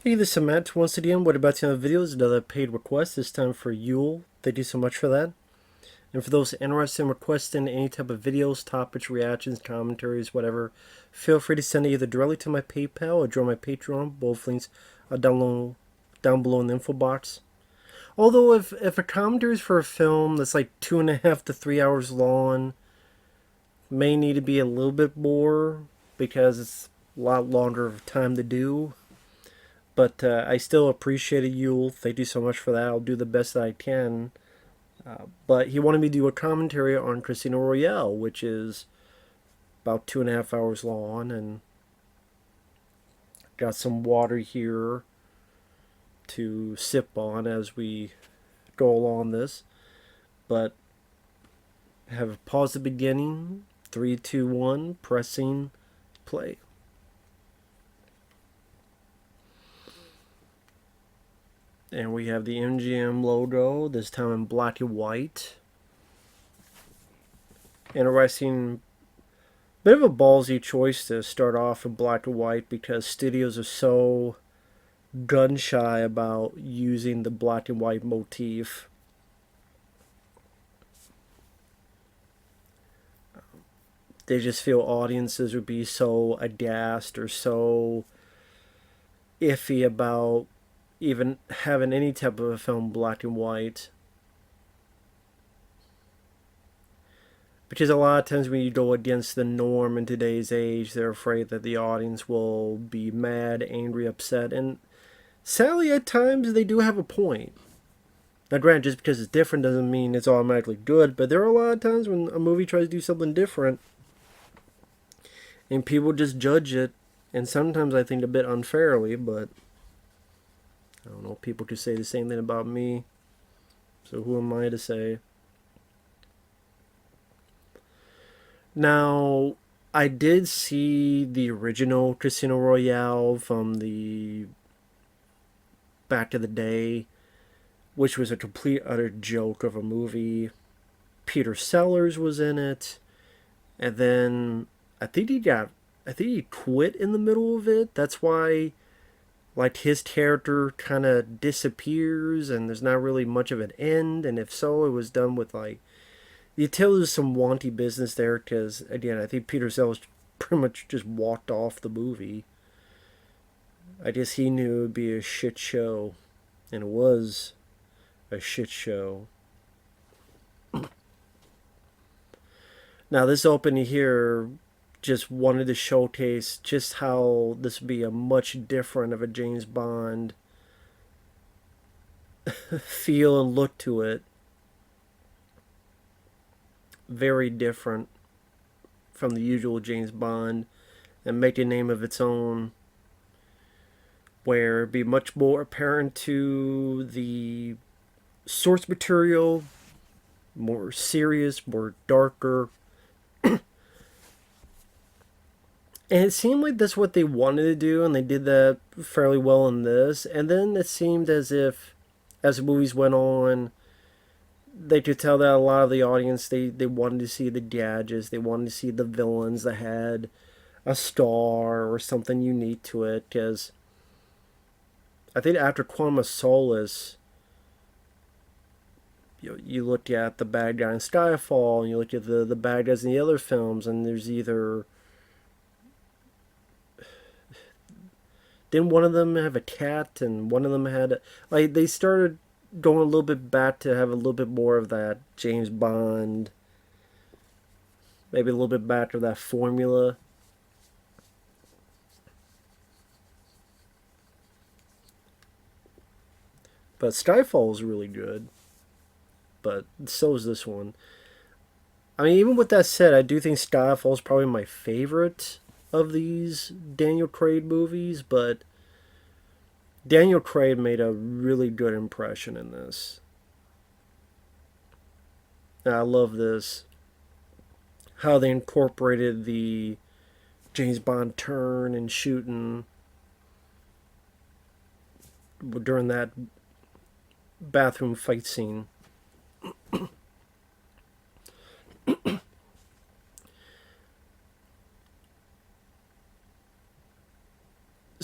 Hey, this is Matt once again. What about the videos? Another paid request, this time for Yule. Thank you so much for that. And for those interested in requesting any type of videos, topics, reactions, commentaries, whatever, feel free to send it either directly to my PayPal or join my Patreon. Both links are down below in the info box. Although if a commentary is for a film that's like 2.5 to 3 hours long, may need to be a little bit more because it's a lot longer of time to do. But I still appreciate it, Yule. Thank you so much for that. I'll do the best that I can. But he wanted me to do a commentary on Casino Royale, which is about 2.5 hours long, and got some water here to sip on as we go along this. But have pause the beginning. 3, 2, 1, pressing play. And we have the MGM logo, this time in black and white. Interesting, bit of a ballsy choice to start off in black and white because studios are so gun shy about using the black and white motif. They just feel audiences would be so aghast or so iffy about even having any type of a film black and white. Because a lot of times when you go against the norm in today's age, they're afraid that the audience will be mad, angry, upset, and sadly at times they do have a point. Now granted, just because it's different doesn't mean it's automatically good, but there are a lot of times when a movie tries to do something different and people just judge it, and sometimes I think a bit unfairly, but I don't know, people could say the same thing about me, so who am I to say? Now, I did see the original Casino Royale from the back of the day, which was a complete utter joke of a movie. Peter Sellers was in it, and then I think he quit in the middle of it. That's why, like, his character kind of disappears, and there's not really much of an end. And if so, it was done with like, you tell there's some wanty business there because again, I think Peter Sellers pretty much just walked off the movie. I guess he knew it would be a shit show, and it was a shit show. Now, this opening here just wanted to showcase just how this would be a much different of a James Bond feel and look to it. Very different from the usual James Bond, and make a name of its own, where it'd be much more apparent to the source material, more serious, more darker. And it seemed like that's what they wanted to do, and they did that fairly well in this. And then it seemed as if, as the movies went on, they could tell that a lot of the audience, they wanted to see the gadgets, they wanted to see the villains that had a star or something unique to it. Because I think after Quantum of Solace, you look at the bad guy in Skyfall, and you look at the bad guys in the other films, and there's either, didn't one of them have a cat, and one of them had, like, they started going a little bit back to have a little bit more of that James Bond, maybe a little bit back to that formula. But Skyfall is really good, but so is this one. I mean, even with that said, I do think Skyfall is probably my favorite of these Daniel Craig movies, but Daniel Craig made a really good impression in this. And I love this. How they incorporated the James Bond turn and shooting during that bathroom fight scene.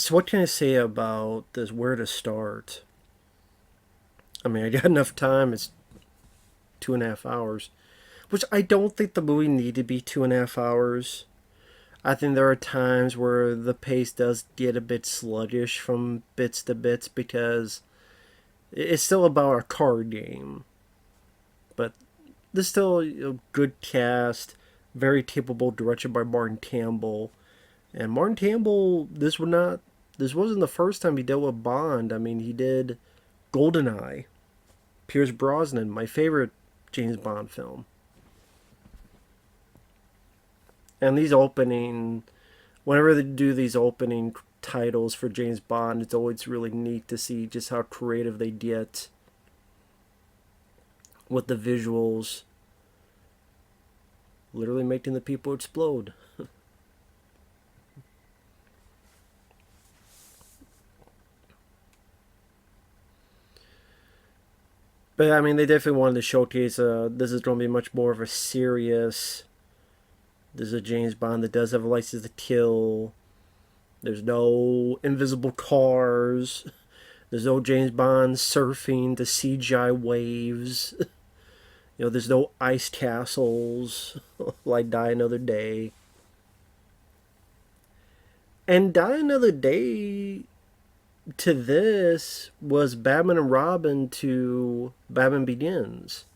So what can I say about this? Where to start? I mean, I got enough time. It's 2.5 hours, which I don't think the movie needed to be 2.5 hours. I think there are times where the pace does get a bit sluggish from bits to bits because it's still about a card game. But there's still a good cast, very capable, directed by Martin Campbell. And Martin Campbell, this wasn't the first time he dealt with Bond. I mean, he did GoldenEye, Pierce Brosnan, my favorite James Bond film. And whenever they do these opening titles for James Bond, it's always really neat to see just how creative they get with the visuals, literally making the people explode. But I mean, they definitely wanted to showcase this is going to be much more of a serious. This is a James Bond that does have a license to kill. There's no invisible cars. There's no James Bond surfing the CGI waves. There's no ice castles like Die Another Day. And Die Another Day to this was Batman and Robin to Batman Begins,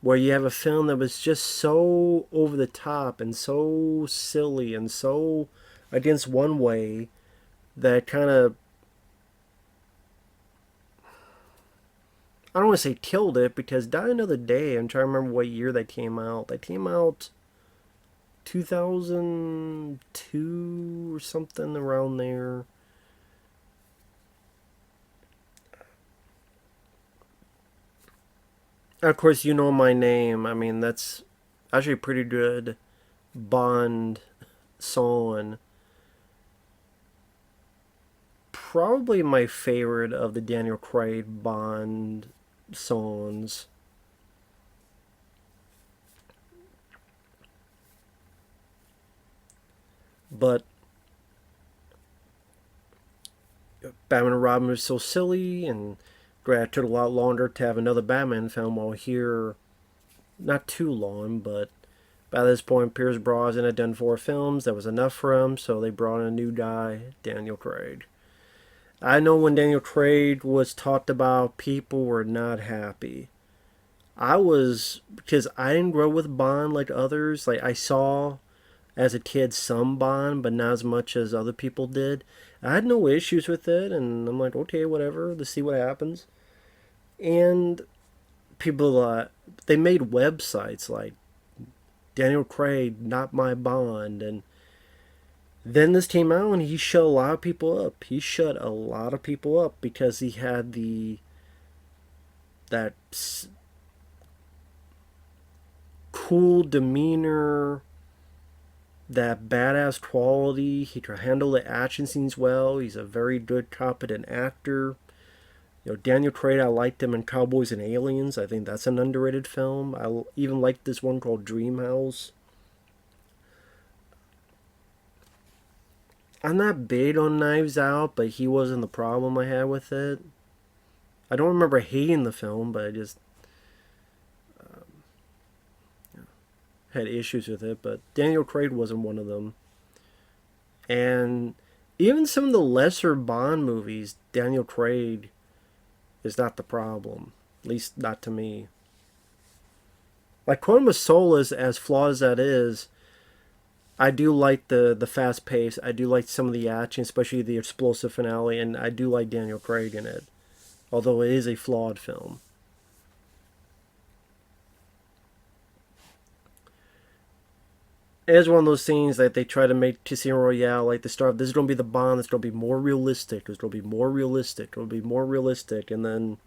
where you have a film that was just so over the top and so silly and so against one way that kind of, I don't want to say killed it, because Die Another Day, I'm trying to remember what year that came out. That came out 2002 or something around there. Of course, You Know My Name. I mean, that's actually a pretty good Bond song. Probably my favorite of the Daniel Craig Bond songs. But Batman and Robin was so silly, and it took a lot longer to have another Batman film. While here, not too long, but by this point, Pierce Brosnan had done 4 films. That was enough for him, so they brought in a new guy, Daniel Craig. I know when Daniel Craig was talked about, people were not happy. Because I didn't grow with Bond like others. Like, I saw as a kid some Bond, but not as much as other people did. I had no issues with it, and I'm like, okay, whatever, let's see what happens. And people, they made websites like Daniel Craig, Not My Bond, and then this came out and he shut a lot of people up. He shut a lot of people up because he had that cool demeanor, that badass quality. He can handle the action scenes well. He's a very good, competent actor. Daniel Craig, I liked him in Cowboys and Aliens. I think that's an underrated film. I even liked this one called Dream House. I'm not big on Knives Out, but he wasn't the problem I had with it. I don't remember hating the film, but I just had issues with it. But Daniel Craig wasn't one of them. And even some of the lesser Bond movies, Daniel Craig is not the problem. At least not to me. Like Quantum of Solace, as flawed as that is, I do like the fast pace. I do like some of the action, especially the explosive finale, and I do like Daniel Craig in it. Although it is a flawed film. It is one of those things that they try to make Casino Royale like the start. This is going to be the Bond. It's going to be more realistic. It's going to be more realistic. It'll be more realistic. And then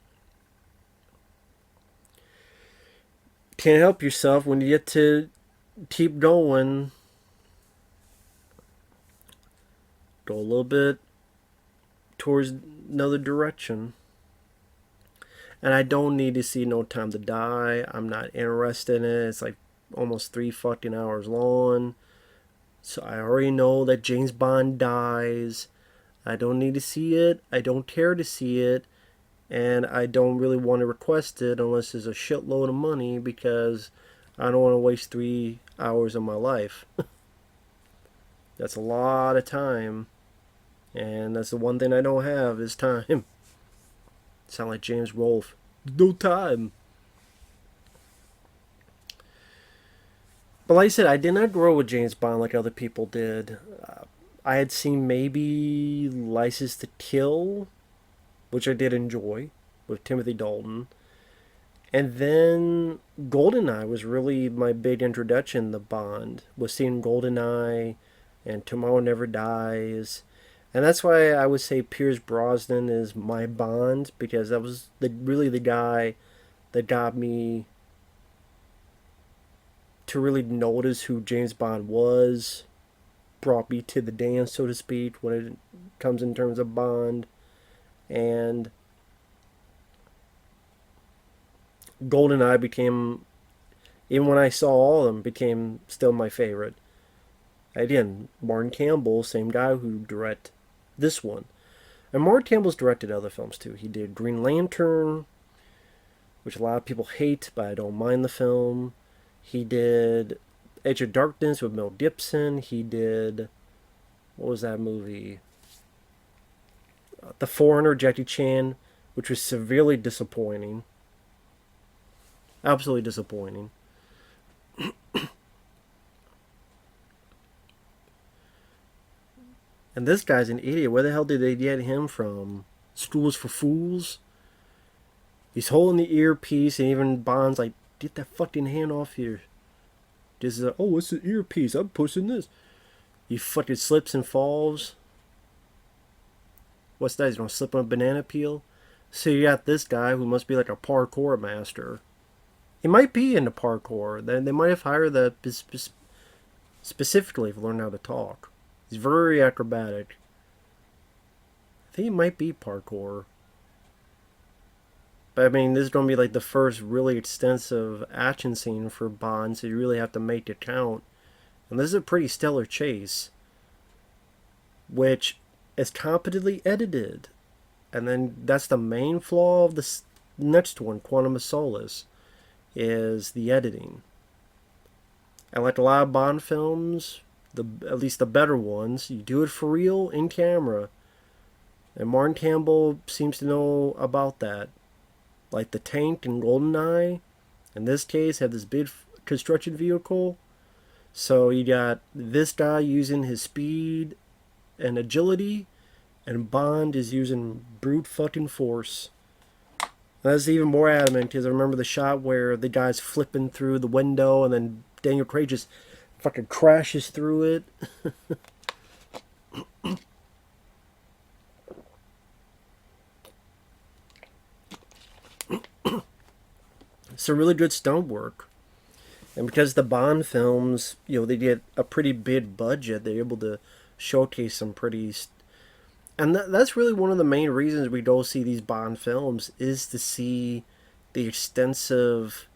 can't help yourself when you get to keep going. Go a little bit towards another direction. And I don't need to see No Time to Die. I'm not interested in it. It's like almost 3 fucking hours long. So I already know that James Bond dies. I don't need to see it. I don't care to see it. And I don't really want to request it unless there's a shitload of money because I don't want to waste 3 hours of my life. That's a lot of time. And that's the one thing I don't have is time. Sound like James Rolfe. No time. But like I said, I did not grow with James Bond like other people did. I had seen maybe License to Kill, which I did enjoy, with Timothy Dalton. And then GoldenEye was really my big introduction to Bond. Was seeing GoldenEye and Tomorrow Never Dies. And that's why I would say Pierce Brosnan is my Bond, because that was really the guy that got me to really notice who James Bond was, brought me to the dance, so to speak, when it comes in terms of Bond. And GoldenEye became, even when I saw all of them, became still my favorite. Again, Martin Campbell, same guy who directed this one. And Martin Campbell's directed other films too. He did Green Lantern, which a lot of people hate, but I don't mind the film. He did Edge of Darkness with Mel Gibson. He did, what was that movie? The Foreigner, Jackie Chan, which was severely disappointing. Absolutely disappointing. And this guy's an idiot. Where the hell did they get him from? Schools for Fools? He's holding the earpiece, and even Bond's like, get that fucking hand off here. Just like, oh, it's an earpiece. I'm pushing this. He fucking slips and falls. What's that? He's gonna slip on a banana peel? So you got this guy who must be like a parkour master. He might be into parkour. They might have hired that specifically to learn how to talk. He's very acrobatic. I think he might be parkour. But I mean, this is going to be like the first really extensive action scene for Bond, so you really have to make it count. And this is a pretty stellar chase, which is competently edited. And then that's the main flaw of the next one, Quantum of Solace, is the editing. And like a lot of Bond films, at least the better ones, you do it for real in camera. And Martin Campbell seems to know about that. Like the tank in GoldenEye, in this case, had this big construction vehicle. So you got this guy using his speed and agility, and Bond is using brute fucking force. And that's even more adamant because I remember the shot where the guy's flipping through the window and then Daniel Craig just fucking crashes through it. It's a really good stunt work. And because the Bond films, they get a pretty big budget, they're able to showcase some pretty... And that's really one of the main reasons we go see these Bond films, is to see the extensive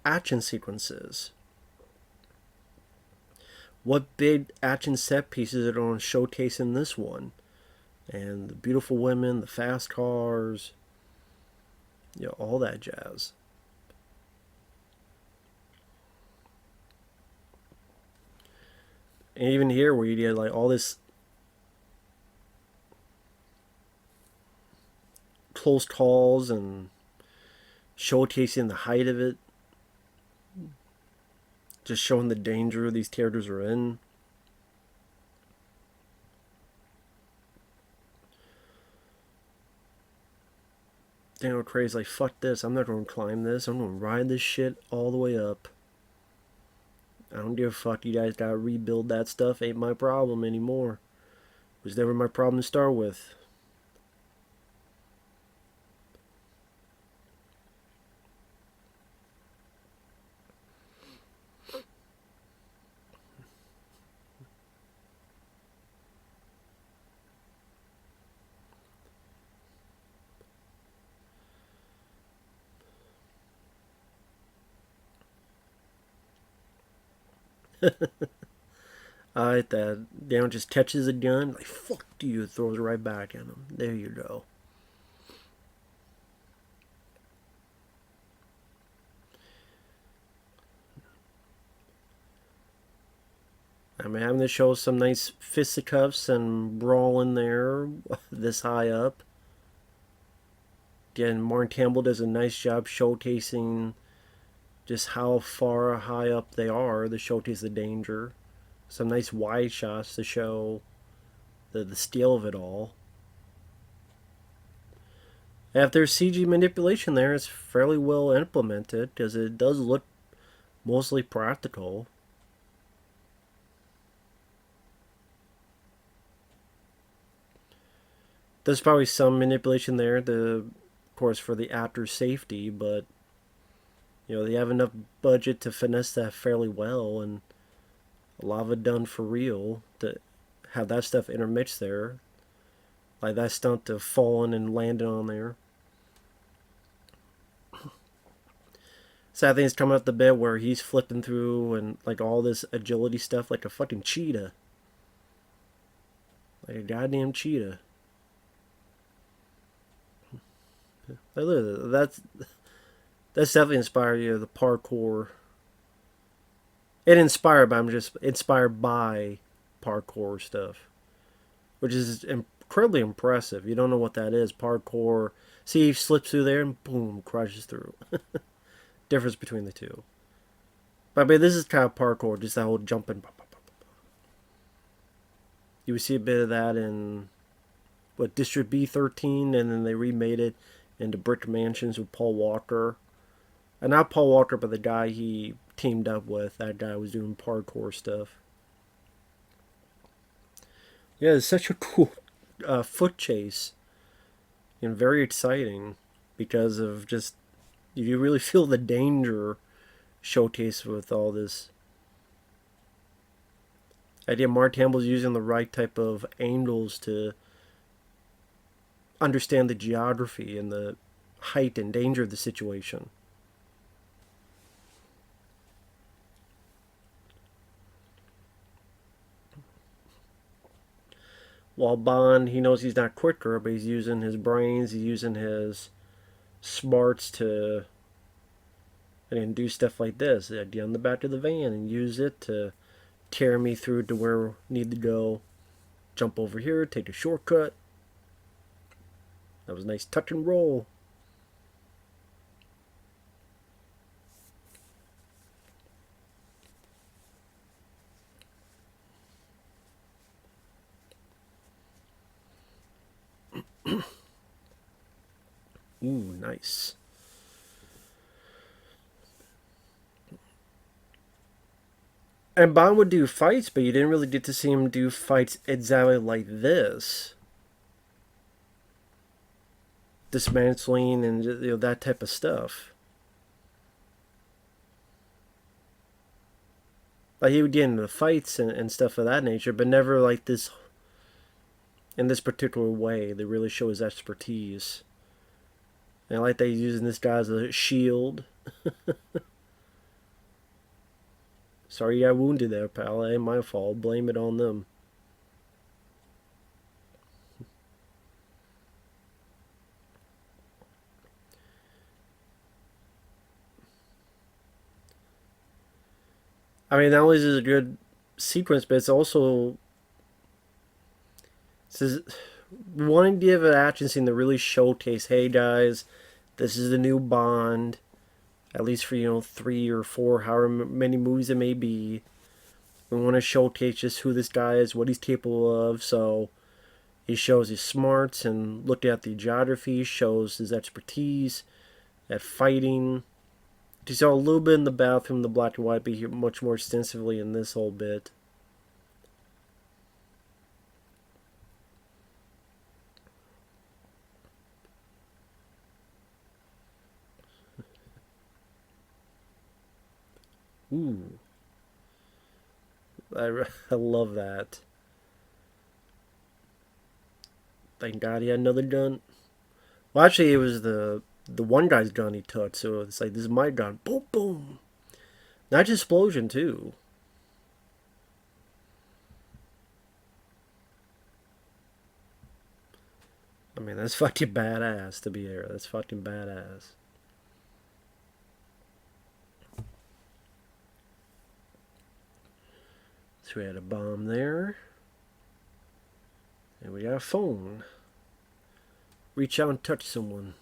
action sequences. What big action set pieces are going to showcase in this one? And the beautiful women, the fast cars, all that jazz. And even here where you get like all this close calls and showcasing the height of it, just showing the danger these characters are in. Daniel Craig's like, fuck this, I'm not going to climb this, I'm going to ride this shit all the way up. I don't give a fuck, you guys gotta rebuild that stuff, ain't my problem anymore. It was never my problem to start with. Alright, that Darren just catches a gun, like, fuck you, throws it right back at him. There you go. I'm having to show some nice fisticuffs and brawling there, this high up. Again, Martin Campbell does a nice job showcasing just how far high up they are to showcase the danger. Some nice wide shots to show the scale of it all. If there's CG manipulation there, it's fairly well implemented because it does look mostly practical. There's probably some manipulation there, of course, for the actor's safety, but they have enough budget to finesse that fairly well, and a lot of it done for real to have that stuff intermixed there, like that stunt of falling and landing on there. Sad thing's coming up the bit where he's flipping through and like all this agility stuff like a fucking cheetah. Like a goddamn cheetah. That's definitely inspired the parkour. It inspired, but I'm just inspired by parkour stuff, which is incredibly impressive. You don't know what that is. Parkour. See, he slips through there and boom, crashes through. Difference between the two. But I mean, this is kind of parkour, just that whole jumping. You would see a bit of that in District B13, and then they remade it into Brick Mansions with Paul Walker. And not Paul Walker, but the guy he teamed up with. That guy was doing parkour stuff. Yeah, it's such a cool foot chase. And very exciting because of just, you really feel the danger showcased with all this. Idea Martin Campbell's using the right type of angles to understand the geography and the height and danger of the situation. While Bond, he knows he's not quicker, but he's using his brains, he's using his smarts to and do stuff like this. Get on the back of the van and use it to carry me through to where I need to go. Jump over here, take a shortcut. That was a nice touch and roll. Ooh, nice. And Bond would do fights, but you didn't really get to see him do fights exactly like this. Dismantling and that type of stuff. Like he would get into fights and stuff of that nature, but never like this in this particular way. They really show his expertise. And I like that he's using this guy as a shield. Sorry you got wounded there, pal. It ain't my fault. Blame it on them. I mean, not only is it a good sequence, but it's also wanting to give an action scene to really showcase, hey guys, this is the new Bond. At least for 3 or 4, however many movies it may be. We want to showcase just who this guy is, what he's capable of. So he shows his smarts and looking at the geography, shows his expertise at fighting. You saw a little bit in the bathroom, the black and white, but much more extensively in this whole bit. Ooh. I love that. Thank God he had another gun. Well, actually, it was the one guy's gun he took, so it's like, this is my gun. Boom, boom. Nice explosion, too. I mean, that's fucking badass to be there. That's fucking badass. So we had a bomb there. And we got a phone. Reach out and touch someone.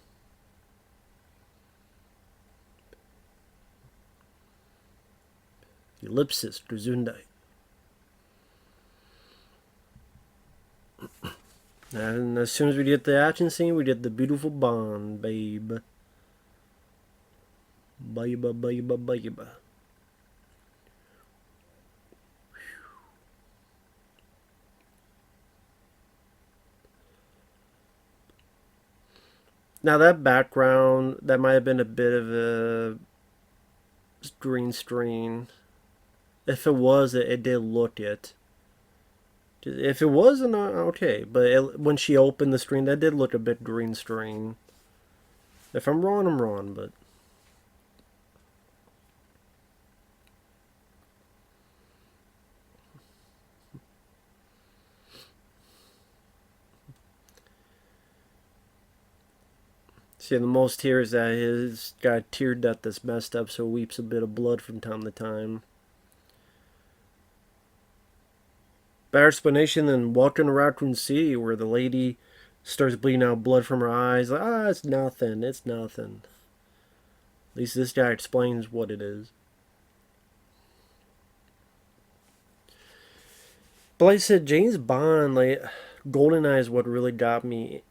Ellipsis, Gesundheit. And as soon as we get the action scene, we get the beautiful Bond, babe. Babe. Now that background, that might have been a bit of a green screen. If it was, it did look it. If it wasn't, okay. But when she opened the screen, that did look a bit green screen. If I'm wrong, I'm wrong, but... See, the most here is that his got tear duct that's messed up, so weeps a bit of blood from time to time. Better explanation than Walking to Raccoon City, where the lady starts bleeding out blood from her eyes. Like, it's nothing. It's nothing. At least this guy explains what it is. But like I said, James Bond, like, GoldenEye is what really got me.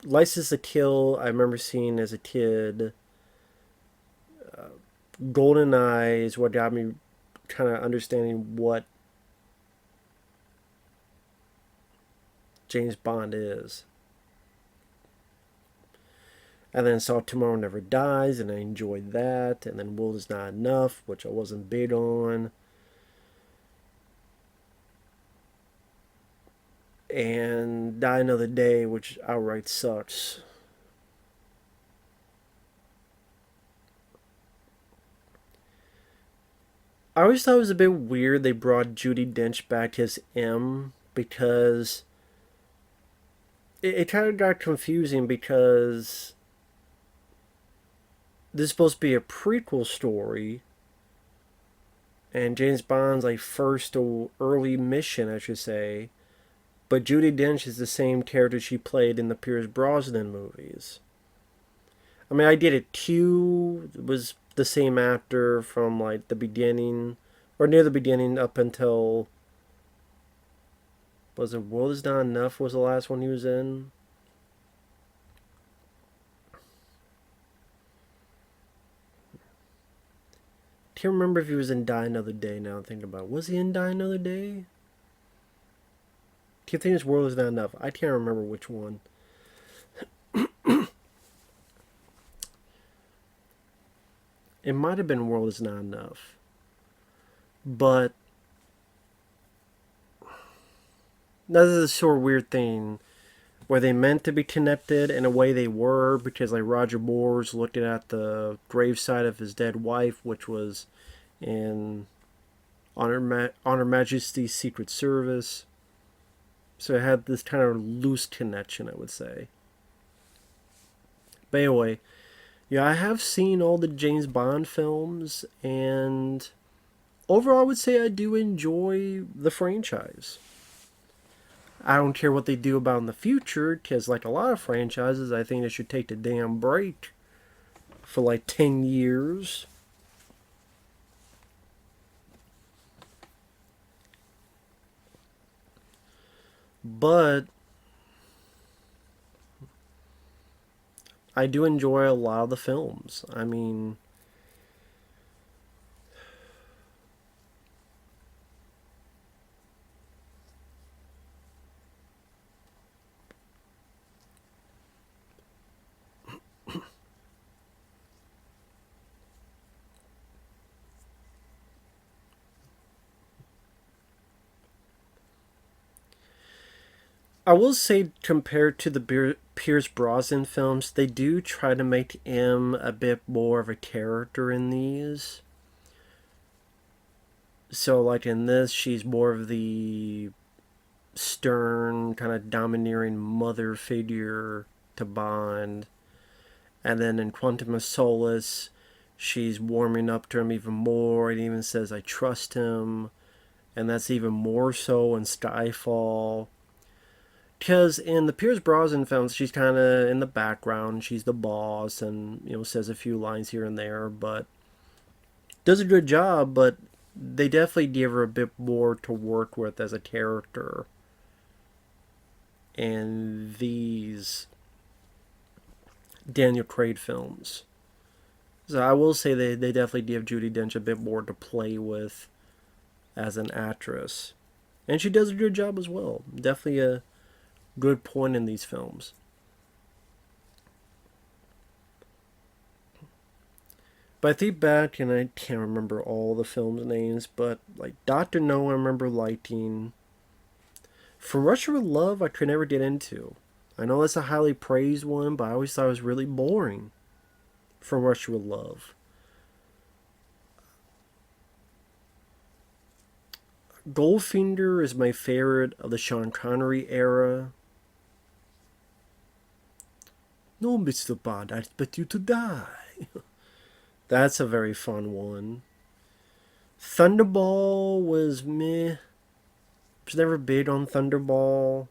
License to Kill, I remember seeing as a kid. GoldenEye is what got me kind of understanding what James Bond is. And then saw Tomorrow Never Dies, and I enjoyed that. And then World Is Not Enough, which I wasn't big on. And Die Another Day, which outright sucks. I always thought it was a bit weird they brought Judi Dench back as M, because it kind of got confusing, because this is supposed to be a prequel story, and James Bond's like first or early mission, I should say. But Judi Dench is the same character she played in the Pierce Brosnan movies. I mean, I did it too. It was the same actor from like the beginning, or near the beginning, up until, was it World Is Not Enough was the last one he was in? Can't remember if he was in Die Another Day now I'm thinking about it. Was he in Die Another Day? Can't think this World Is Not Enough. I can't remember which one. It might have been World Is Not Enough. But that is a sort of weird thing where they meant to be connected. In a way they were, because like Roger Moore's looking at the graveside of his dead wife, which was in On Her Majesty's Secret Service. So it had this kind of loose connection, I would say. But anyway, yeah, I have seen all the James Bond films, and overall I would say I do enjoy the franchise. I don't care what they do about in the future, because like a lot of franchises, I think they should take the damn break for like 10 years. But I do enjoy a lot of the films. I mean, I will say, compared to the Pierce Brosnan films, they do try to make M a bit more of a character in these. So, like in this, she's more of the stern, kind of domineering mother figure to Bond. And then in Quantum of Solace, she's warming up to him even more and even says, I trust him. And that's even more so in Skyfall. Because in the Pierce Brosnan films, she's kind of in the background. She's the boss and, says a few lines here and there. But does a good job, but they definitely give her a bit more to work with as a character in these Daniel Craig films. So I will say they definitely give Judi Dench a bit more to play with as an actress. And she does a good job as well. Definitely a good point in these films. But I think back, and I can't remember all the films' names, but like Dr. No, I remember liking. From Russia with Love, I could never get into. I know that's a highly praised one, but I always thought it was really boring. From Russia with Love. Goldfinger is my favorite of the Sean Connery era. No, Mr. Bond, I expect you to die. That's a very fun one. Thunderball was meh. I was never big on Thunderball.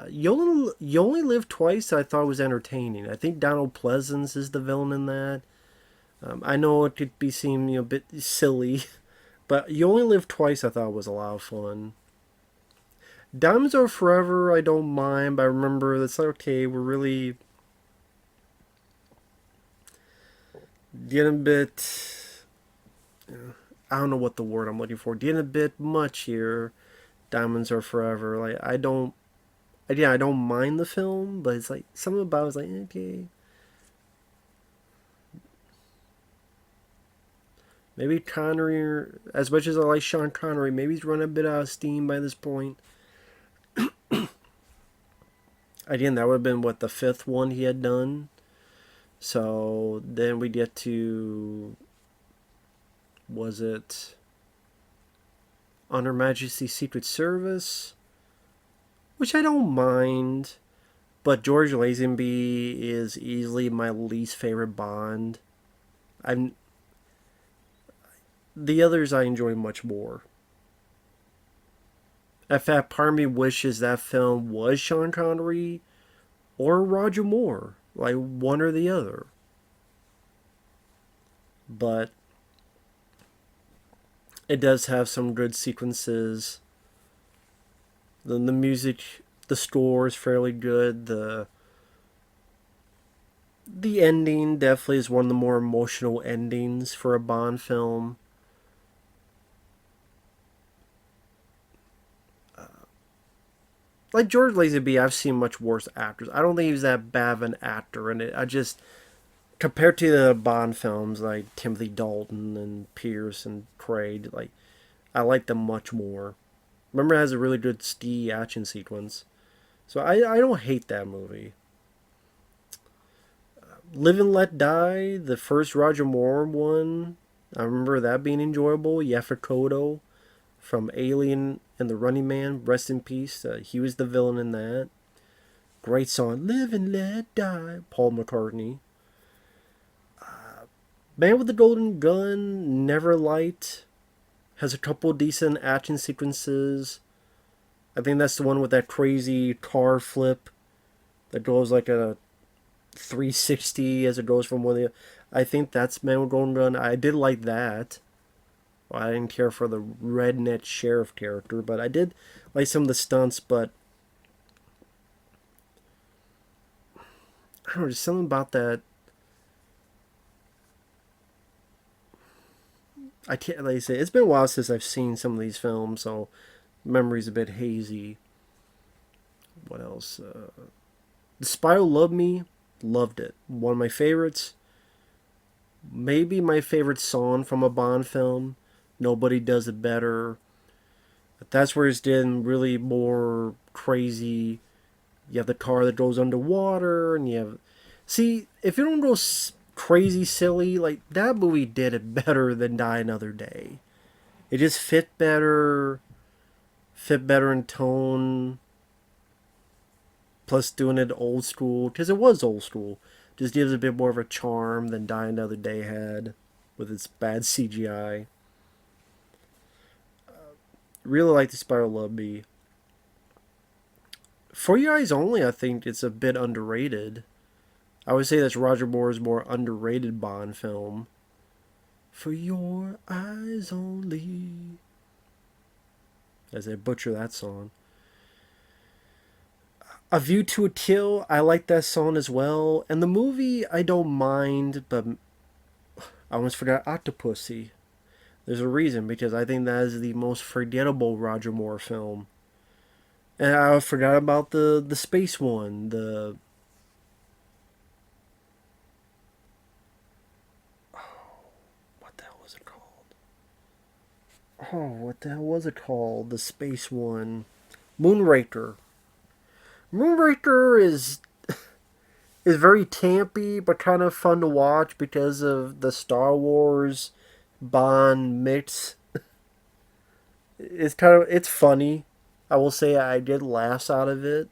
You Only Live Twice I thought was entertaining. I think Donald Pleasance is the villain in that. I know it could be seen a bit silly, but You Only Live Twice I thought was a lot of fun. Diamonds Are Forever I don't mind, but I remember that's like, okay, we're really getting a bit, I don't know what the word I'm looking for, getting a bit much here. Diamonds Are Forever, like I don't mind the film, but it's like something about it was like, okay, maybe Connery, as much as I like Sean Connery, maybe he's running a bit out of steam by this point. Again, that would have been what, the fifth one he had done. So then we get to, was it On Her Majesty's Secret Service, which I don't mind, but George Lazenby is easily my least favorite Bond. The others I enjoy much more. In fact, part of me wishes that film was Sean Connery or Roger Moore, like one or the other. But it does have some good sequences. The music, the score is fairly good. The ending definitely is one of the more emotional endings for a Bond film. Like George Lazenby, I've seen much worse actors. I don't think he was that bad of an actor in it. I just, compared to the Bond films like Timothy Dalton and Pierce and Craig, like I like them much more. Remember, it has a really good ski action sequence, so I don't hate that movie. Live and Let Die, the first Roger Moore one, I remember that being enjoyable. Yaphet Kotto from Alien and The Running Man, rest in peace. He was the villain in that. Great song, Live and Let Die, Paul McCartney. Man with the Golden Gun, Never Light, has a couple decent action sequences. I think that's the one with that crazy car flip that goes like a 360 as it goes from one of the. I think that's Man with Golden Gun. I did like that. Well, I didn't care for the redneck sheriff character, but I did like some of the stunts. But I don't know, just something about that. I can't, like I say, it's been a while since I've seen some of these films, so memory's a bit hazy. What else? The Spy Who Loved Me, loved it. One of my favorites. Maybe my favorite song from a Bond film. Nobody Does It Better. But that's where it's getting really more crazy. You have the car that goes underwater, and you have. See, if you don't go crazy silly, like that movie did it better than Die Another Day. It just fit better fit better in tone. Plus, doing it old school, because it was old school, just gives a bit more of a charm than Die Another Day had with its bad CGI. Really like the Spiral Love Me. For Your Eyes Only, I think it's a bit underrated. I would say that's Roger Moore's more underrated Bond film. For Your Eyes Only. As I butcher that song. A View to a Kill, I like that song as well. And the movie, I don't mind, but I almost forgot Octopussy. There's a reason, because I think that is the most forgettable Roger Moore film. And I forgot about the space one, what the hell was it called? Oh, what the hell was it called? The space one. Moonraker. Moonraker is very campy, but kind of fun to watch because of the Star Wars Bond mix. It's funny. I will say I did laughs out of it.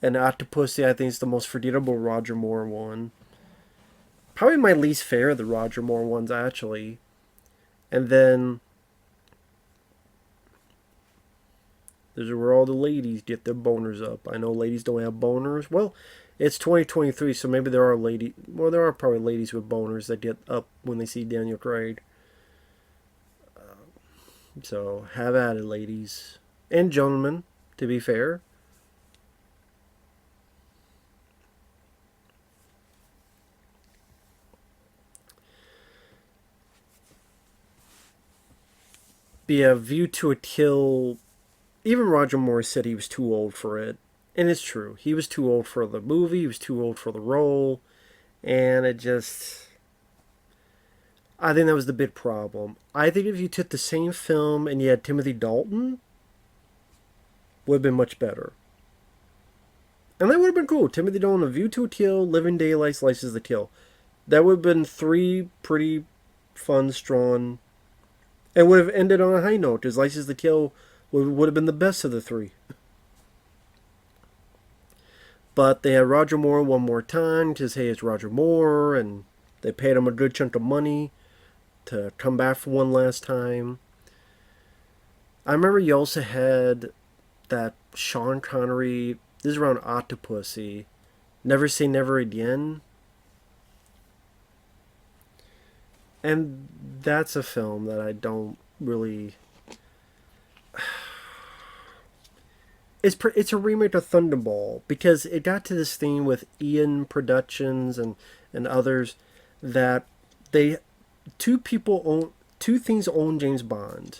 And Octopussy, I think, is the most forgettable Roger Moore one. Probably my least favorite of the Roger Moore ones, actually. And then there's where all the ladies get their boners up. I know ladies don't have boners. Well, it's 2023, so maybe there are ladies. Well, there are probably ladies with boners that get up when they see Daniel Craig. So have at it, ladies and gentlemen. To be fair. Be a View to a Kill. Even Roger Moore said he was too old for it. And it's true. He was too old for the movie. He was too old for the role. And it just... I think that was the big problem. I think if you took the same film and you had Timothy Dalton, would have been much better. And that would have been cool. Timothy Dalton, A View to a Kill, Living Daylights, License to Kill. That would have been three pretty fun, strong... It would have ended on a high note, because License to Kill would have been the best of the three. But they had Roger Moore one more time, because, hey, it's Roger Moore, and they paid him a good chunk of money to come back for one last time. I remember you also had that Sean Connery, this is around Octopussy, Never Say Never Again. And that's a film that I don't really... It's a remake of Thunderball, because it got to this thing with Eon Productions and others that they... Two things own James Bond.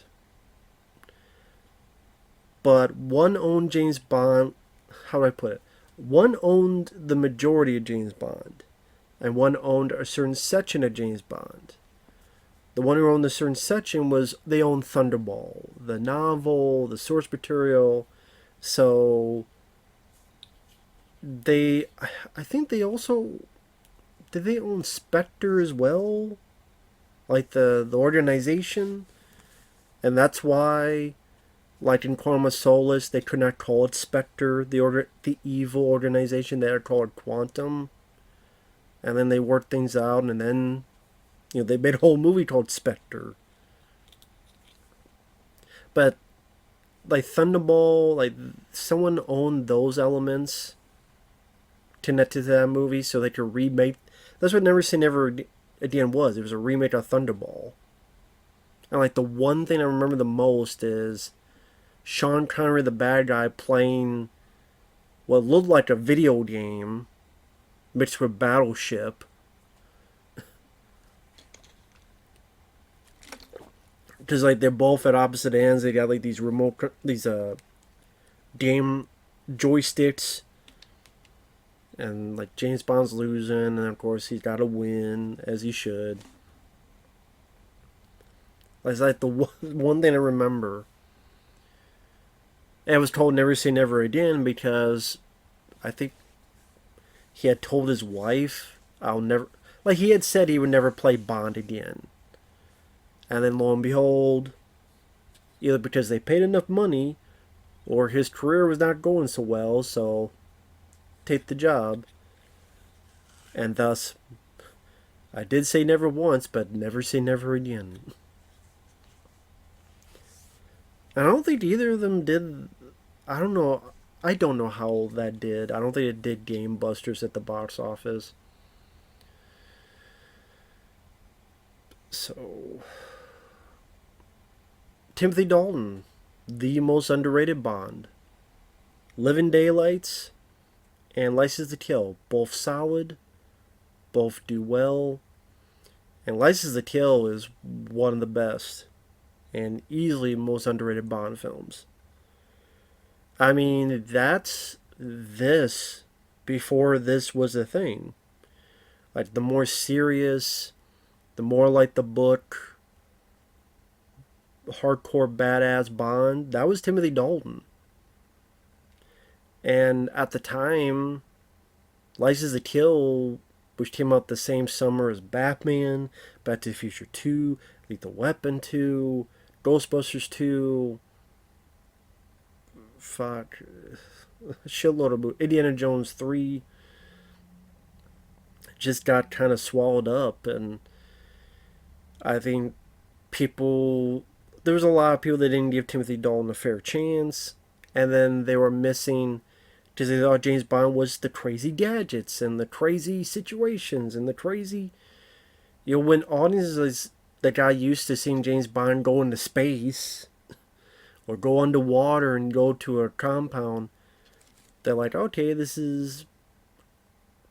But one owned James Bond... How do I put it? One owned the majority of James Bond. And one owned a certain section of James Bond. The one who owned a certain section was... They owned Thunderball. The novel, the source material... So I think they also, did they own Spectre as well? Like the organization? And that's why, like in Quantum of Solace, they could not call it Spectre, the evil organization. They had called it Quantum. And then they worked things out, and then, they made a whole movie called Spectre. But like Thunderball, like someone owned those elements connected to that movie, so they could remake. That's what Never Say Never Again was. It was a remake of Thunderball. And like the one thing I remember the most is Sean Connery, the bad guy, playing what looked like a video game mixed with Battleship. Because like they're both at opposite ends. They got like these game joysticks, and like James Bond's losing, and of course he's got to win as he should. It's like the one thing I remember. And I was told Never Say Never Again because I think he had told his wife, he had said he would never play Bond again. And then lo and behold, either because they paid enough money or his career was not going so well, so take the job. And thus, I did say never once, but never say never again. And I don't think either of them did. I don't know. I don't know how that did. I don't think it did game busters at the box office. So, Timothy Dalton, the most underrated Bond. Living Daylights and License to Kill, both solid, both do well. And License to Kill is one of the best and easily most underrated Bond films. I mean, that's this before this was a thing. Like, the more serious, the more like the book, hardcore badass Bond, that was Timothy Dalton. And at the time, License to Kill, which came out the same summer as Batman, Back to the Future 2, Lethal Weapon 2, Ghostbusters 2, fuck, shitload of Indiana Jones 3, just got kind of swallowed up. And I think there was a lot of people that didn't give Timothy Dalton a fair chance, and then they were missing because they thought James Bond was the crazy gadgets and the crazy situations and the crazy, when audiences that got used to seeing James Bond go into space or go underwater and go to a compound, they're like, okay, this is,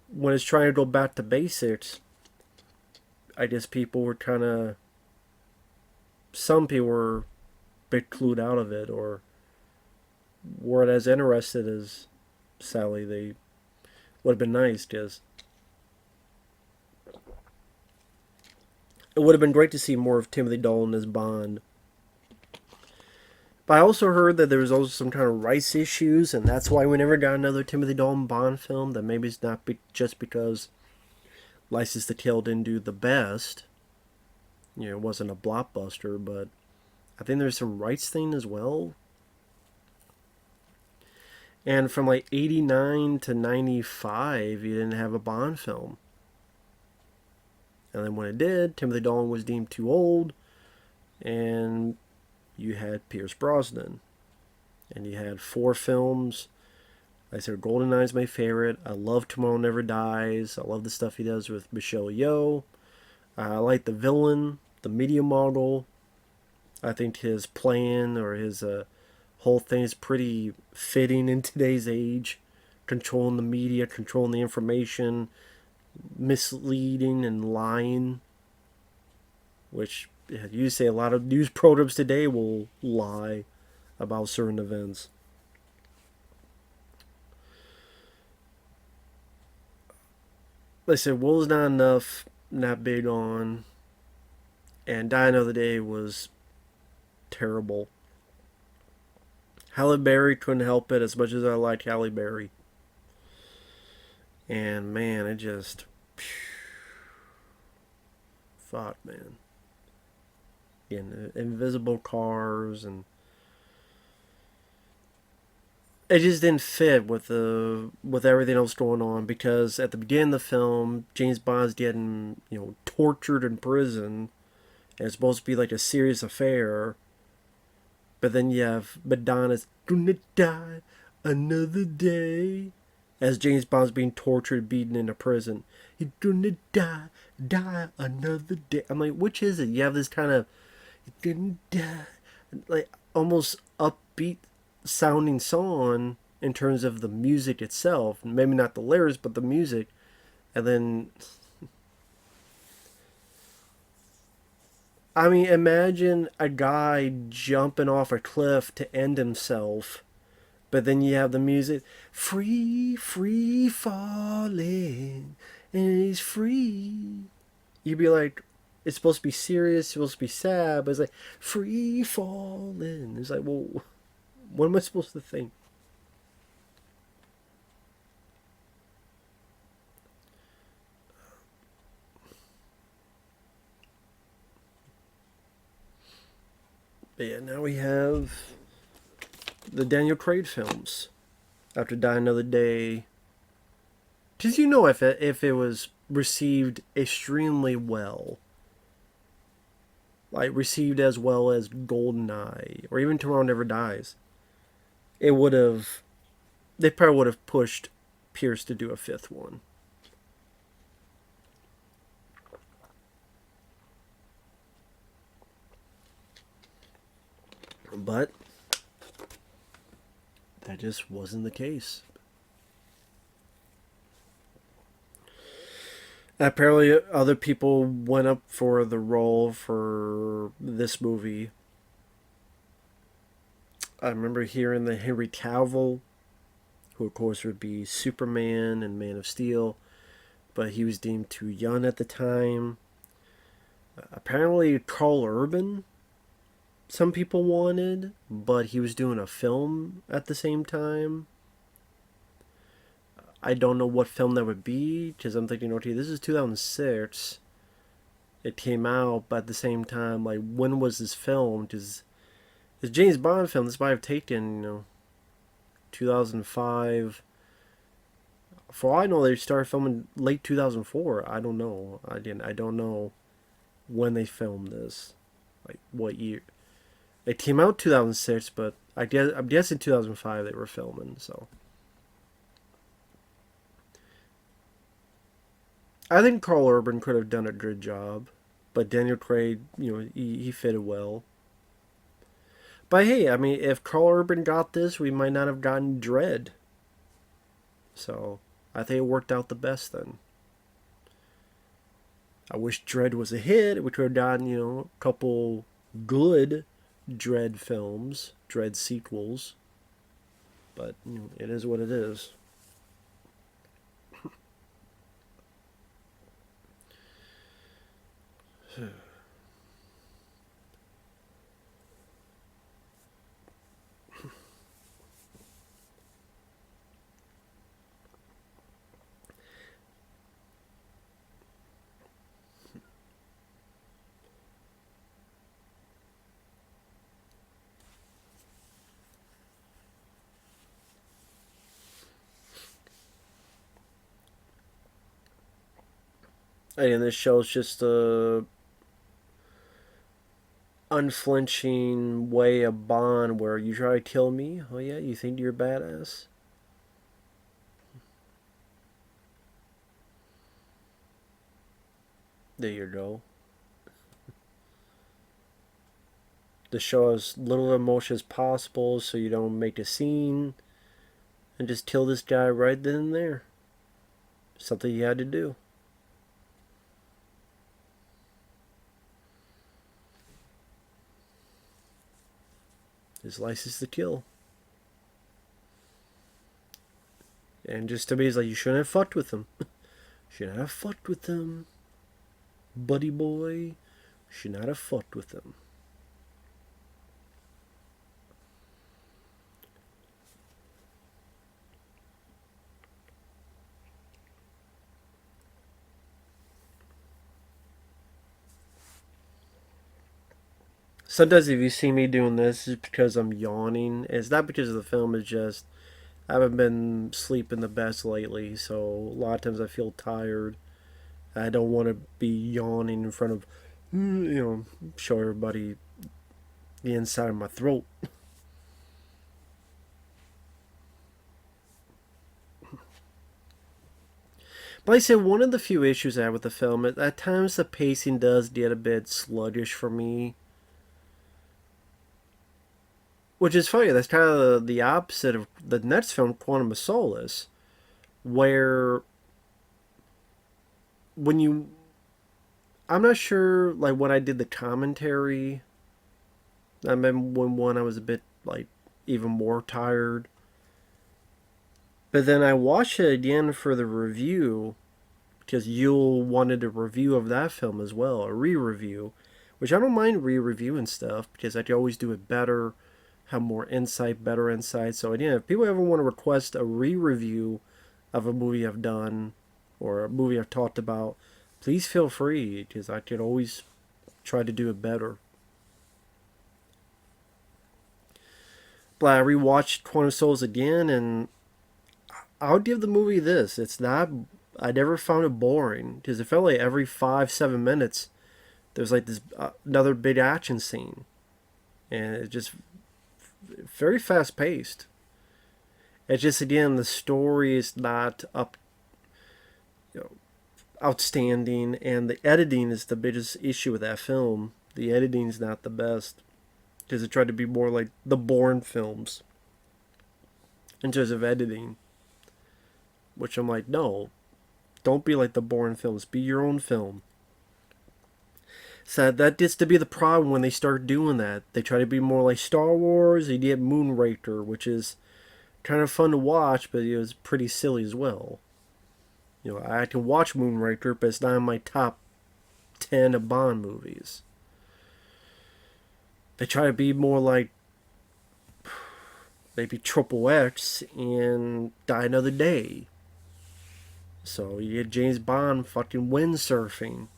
when it's trying to go back to basics, I guess people were kind of, some people were a bit clued out of it, or weren't as interested as sadly they would have been nice, because it would have been great to see more of Timothy Dalton as Bond. But I also heard that there was also some kind of rights issues, and that's why we never got another Timothy Dalton Bond film. That maybe it's not just because License to Kill didn't do the best. It wasn't a blockbuster, but I think there's some rights thing as well. And from like 89 to 95, you didn't have a Bond film. And then when it did, Timothy Dalton was deemed too old, and you had Pierce Brosnan. And you had 4 films. Like I said, GoldenEye is my favorite. I love Tomorrow Never Dies. I love the stuff he does with Michelle Yeoh. I like the villain, the media mogul. I think his plan or his whole thing is pretty fitting in today's age. Controlling the media, controlling the information, misleading and lying. Which, you say a lot of news programs today will lie about certain events. Like I said, Will's Not Enough, not big on. And Die Another Day was terrible. Halle Berry couldn't help it as much as I liked Halle Berry. And man, it just... fuck, man. Invisible cars, and it just didn't fit with everything else going on, because at the beginning of the film, James Bond's getting tortured in prison, and it's supposed to be like a serious affair, but then you have Madonna's "Gonna Die Another Day" as James Bond's being tortured, beaten into prison. He's gonna die another day. I'm like, which is it? You have this kind of gonna die, like almost upbeat sounding song in terms of the music itself, maybe not the lyrics but the music, and then I mean, imagine a guy jumping off a cliff to end himself, but then you have the music, free falling, and he's free. You'd be like, it's supposed to be serious, it's supposed to be sad, but it's like, free falling. It's like, well, what am I supposed to think? But yeah, now we have the Daniel Craig films. After Die Another Day. Because you know if it was received extremely well, like received as well as Goldeneye or even Tomorrow Never Dies, it would have, they probably would have pushed Pierce to do a fifth one. But that just wasn't the case. Apparently, other people went up for the role for this movie. I remember hearing that Henry Cavill, who of course would be Superman and Man of Steel, but he was deemed too young at the time. Apparently, Carl Urban, some people wanted, but he was doing a film at the same time. I don't know what film that would be, because I'm thinking, okay, this is 2006. It came out, but at the same time, like, when was this filmed? Because it's James Bond film. This might have taken, 2005. For all I know, they started filming late 2004. I don't know. I don't know when they filmed this, like what year. It came out 2006, but I'm guessing 2005 they were filming. So I think Carl Urban could have done a good job, but Daniel Craig, he fitted well. But hey, I mean, if Carl Urban got this, we might not have gotten Dredd. So I think it worked out the best then. I wish Dredd was a hit. We could have gotten, a couple good Dredd films, Dredd sequels. But it is what it is. And this show's just a unflinching way of Bond where you try to kill me. Oh yeah, you think you're badass? There you go. To show as little emotion as possible so you don't make a scene and just kill this guy right then and there. Something you had to do. His license to kill. And just to me, he's like, you shouldn't have fucked with him. Should not have fucked with him. Buddy boy. Should not have fucked with him. Sometimes if you see me doing this, it's because I'm yawning. It's not because of the film, it's just I haven't been sleeping the best lately, so a lot of times I feel tired. I don't want to be yawning in front of, show everybody the inside of my throat. But like I said, one of the few issues I have with the film, at times the pacing does get a bit sluggish for me. Which is funny, that's kind of the opposite of the next film, Quantum of Solace, where when you... I'm not sure, like, when I did the commentary, I remember when I was a bit, like, even more tired. But then I watched it again for the review, because Yule wanted a review of that film as well, a re-review, which I don't mind re-reviewing stuff, because I can always do it better, have more insight, better insight. So again, if people ever want to request a re-review of a movie I've done, or a movie I've talked about, please feel free, because I could always try to do it better. But I rewatched Quantum of Souls again, and I would give the movie this. It's not. I never found it boring because it felt like every 5-7 minutes there's like this another big action scene, and it's just very fast paced. It's just again the story is not up, you know, outstanding, and the editing is the biggest issue with that film. The editing is not the best because it tried to be more like the Bourne films in terms of editing, which I'm like, no, don't be like the Bourne films. Be your own film. So that gets to be the problem when they start doing that. They try to be more like Star Wars. You get Moonraker, which is kind of fun to watch, but it was pretty silly as well. You know, I can watch Moonraker, but it's not in my top 10 of Bond movies. They try to be more like maybe Triple X and Die Another Day. So you get James Bond fucking windsurfing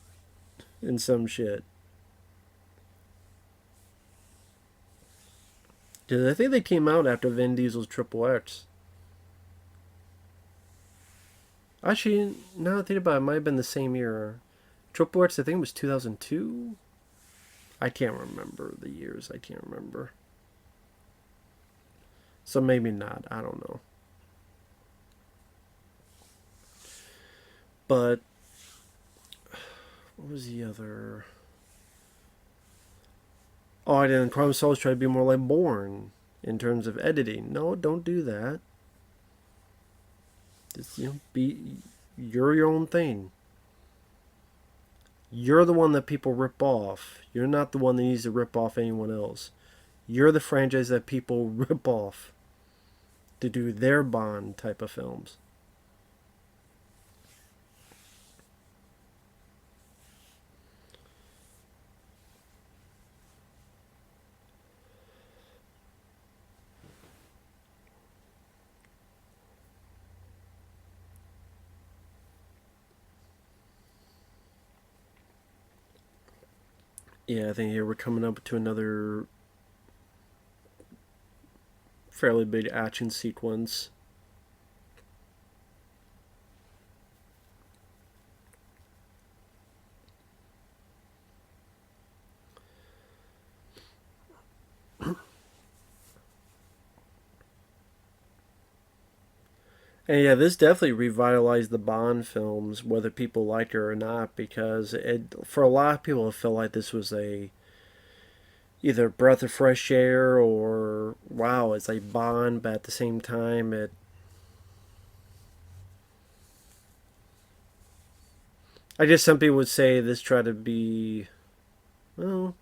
and some shit. Because I think they came out after Vin Diesel's Triple X. Actually, now that I think about it, it might have been the same year. Triple X, I think it was 2002? I can't remember the years. I can't remember. So maybe not. I don't know. But what was the other? Oh, I didn't. Quantum Souls try to be more like Bourne in terms of editing. No, don't do that. Just, you know, you're your own thing. You're the one that people rip off. You're not the one that needs to rip off anyone else. You're the franchise that people rip off to do their Bond type of films. Yeah, I think here we're coming up to another fairly big action sequence. And yeah, this definitely revitalized the Bond films, whether people like it or not, because for a lot of people, it felt like this was a either breath of fresh air or wow, it's like Bond, but at the same time, I guess some people would say this tried to be, well,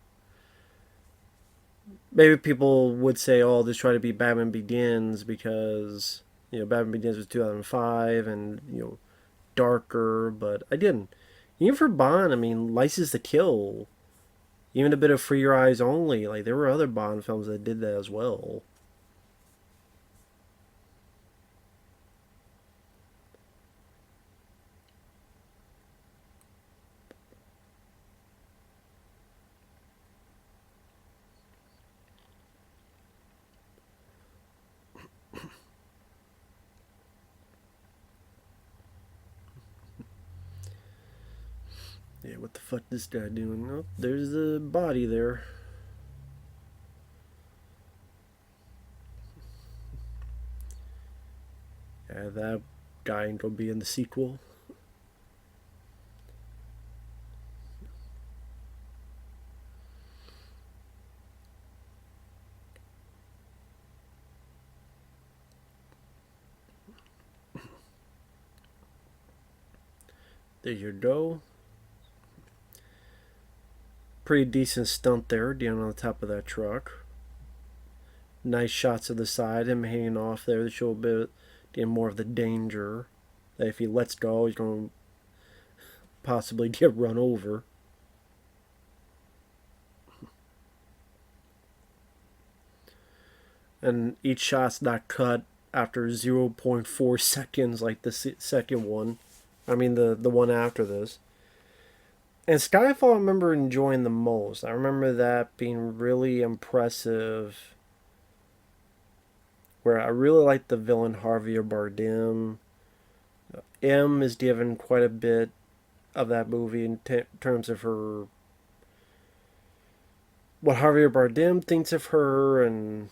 maybe people would say, oh, this tried to be Batman Begins because Batman Begins was 2005 and darker, but I didn't. Even for Bond, I mean, License to Kill, even a bit of For Your Eyes Only, like there were other Bond films that did that as well. Yeah, what the fuck this guy doing? Oh, there's the body there. Yeah, that guy ain't gonna be in the sequel. There you go. Pretty decent stunt there, down on the top of that truck. Nice shots of the side, him hanging off there to show a bit more of the danger. That if he lets go, he's going to possibly get run over. And each shot's not cut after 0.4 seconds like the second one. I mean the one after this. And Skyfall I remember enjoying the most. I remember that being really impressive where I really like the villain Javier Bardem. M is given quite a bit of that movie in terms of her, what Javier Bardem thinks of her, and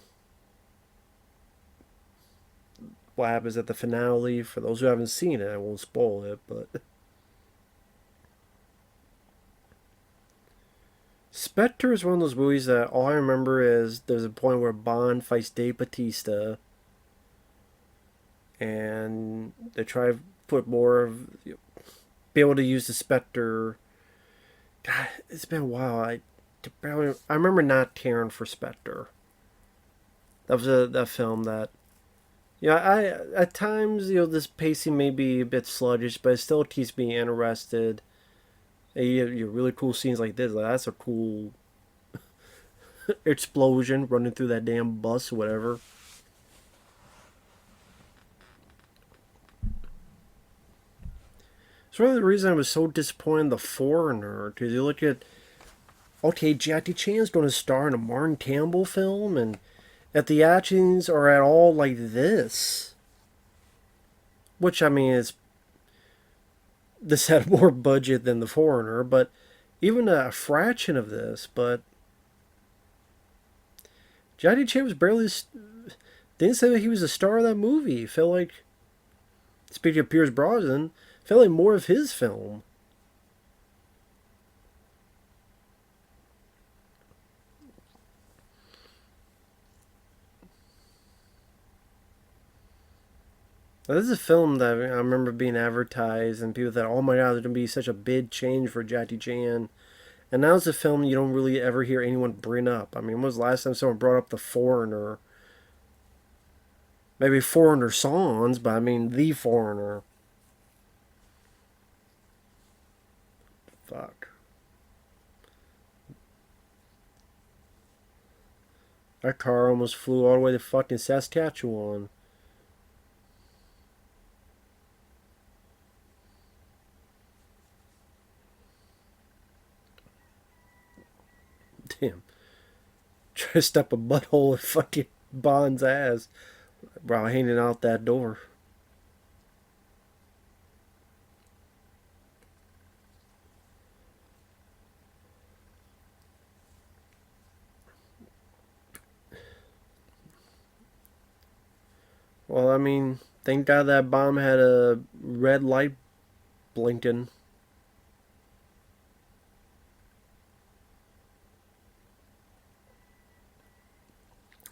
what happens at the finale. For those who haven't seen it, I won't spoil it, but Spectre is one of those movies that all I remember is there's a point where Bond fights Dave Bautista, and they try to put more of, be able to use the Spectre. God, it's been a while. I remember not caring for Spectre. That was that film that, yeah, I at times, this pacing may be a bit sluggish, but it still keeps me interested. And you really cool scenes like this. Like, that's a cool explosion running through that damn bus or whatever. It's one of the reasons I was so disappointed in The Foreigner, because you look at, okay, Jackie Chan's going to star in a Martin Campbell film, and if the actions are at all like this, which, I mean, this had more budget than The Foreigner, but even a fraction of this, but Jackie Chan was barely, didn't say that he was a star of that movie. It felt like, speaking of Pierce Brosnan, felt like more of his film. This is a film that I remember being advertised, and people thought, oh my god, there's going to be such a big change for Jackie Chan. And now it's a film you don't really ever hear anyone bring up. I mean, when was the last time someone brought up The Foreigner? Maybe Foreigner songs, but I mean, The Foreigner. Fuck. That car almost flew all the way to fucking Saskatchewan. Damn. Try to stop a butthole in fucking Bond's ass. Bro, hanging out that door. Well, I mean, thank God that bomb had a red light blinking.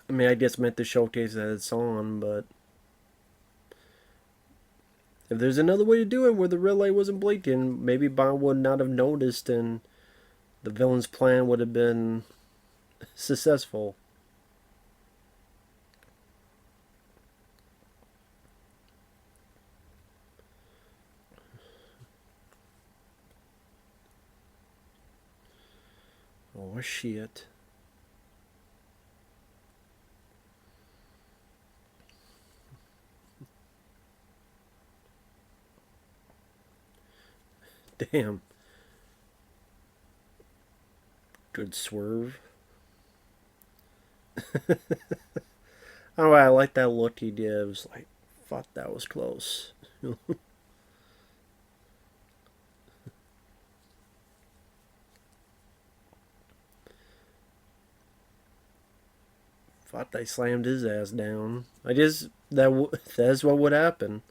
I mean, I guess meant to showcase that it's on, but if there's another way to do it where the red light wasn't blinking, maybe Bond would not have noticed and the villain's plan would have been successful. Oh, shit. Damn. Good swerve. Oh, I like that look he did. It was like, fuck, that was close. Fuck, they slammed his ass down. I just, that's what would happen.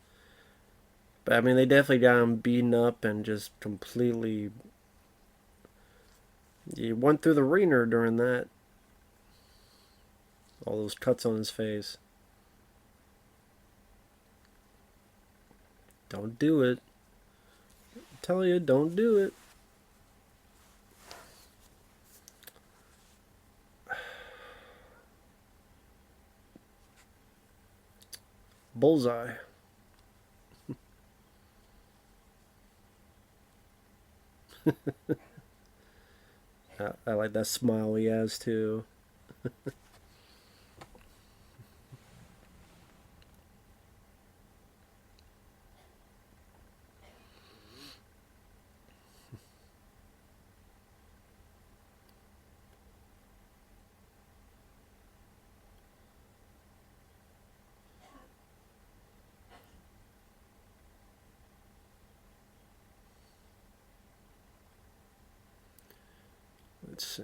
But I mean, they definitely got him beaten up and just completely. He went through the ringer during that. All those cuts on his face. Don't do it. I tell you, don't do it. Bullseye. I like that smile he has too. Let's see.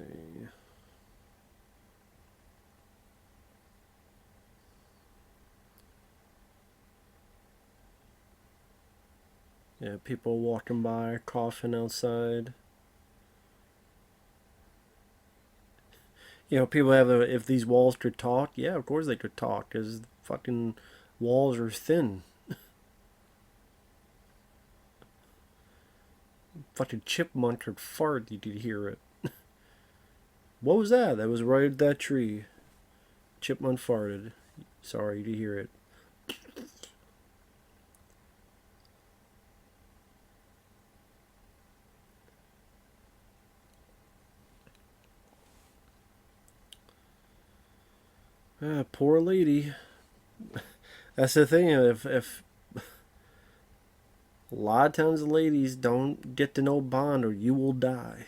Yeah, people walking by, coughing outside. You know, people have if these walls could talk, yeah, of course they could talk, because fucking walls are thin. Fucking chipmunk could fart, you could hear it. What was that? That was right at that tree. Chipmunk farted. Sorry, you could hear it. Poor lady. That's the thing. If a lot of times the ladies don't get to know Bond, or you will die.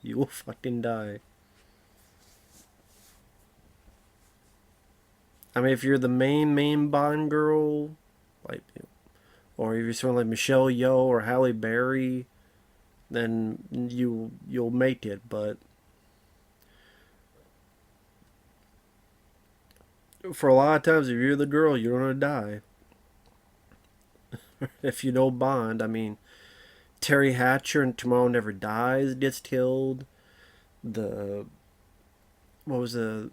You will fucking die. I mean, if you're the main Bond girl, like, or if you're someone like Michelle Yeoh or Halle Berry, then you'll make it. But for a lot of times, if you're the girl, you're gonna die. If you know Bond, I mean, Terry Hatcher in Tomorrow Never Dies gets killed. The what was the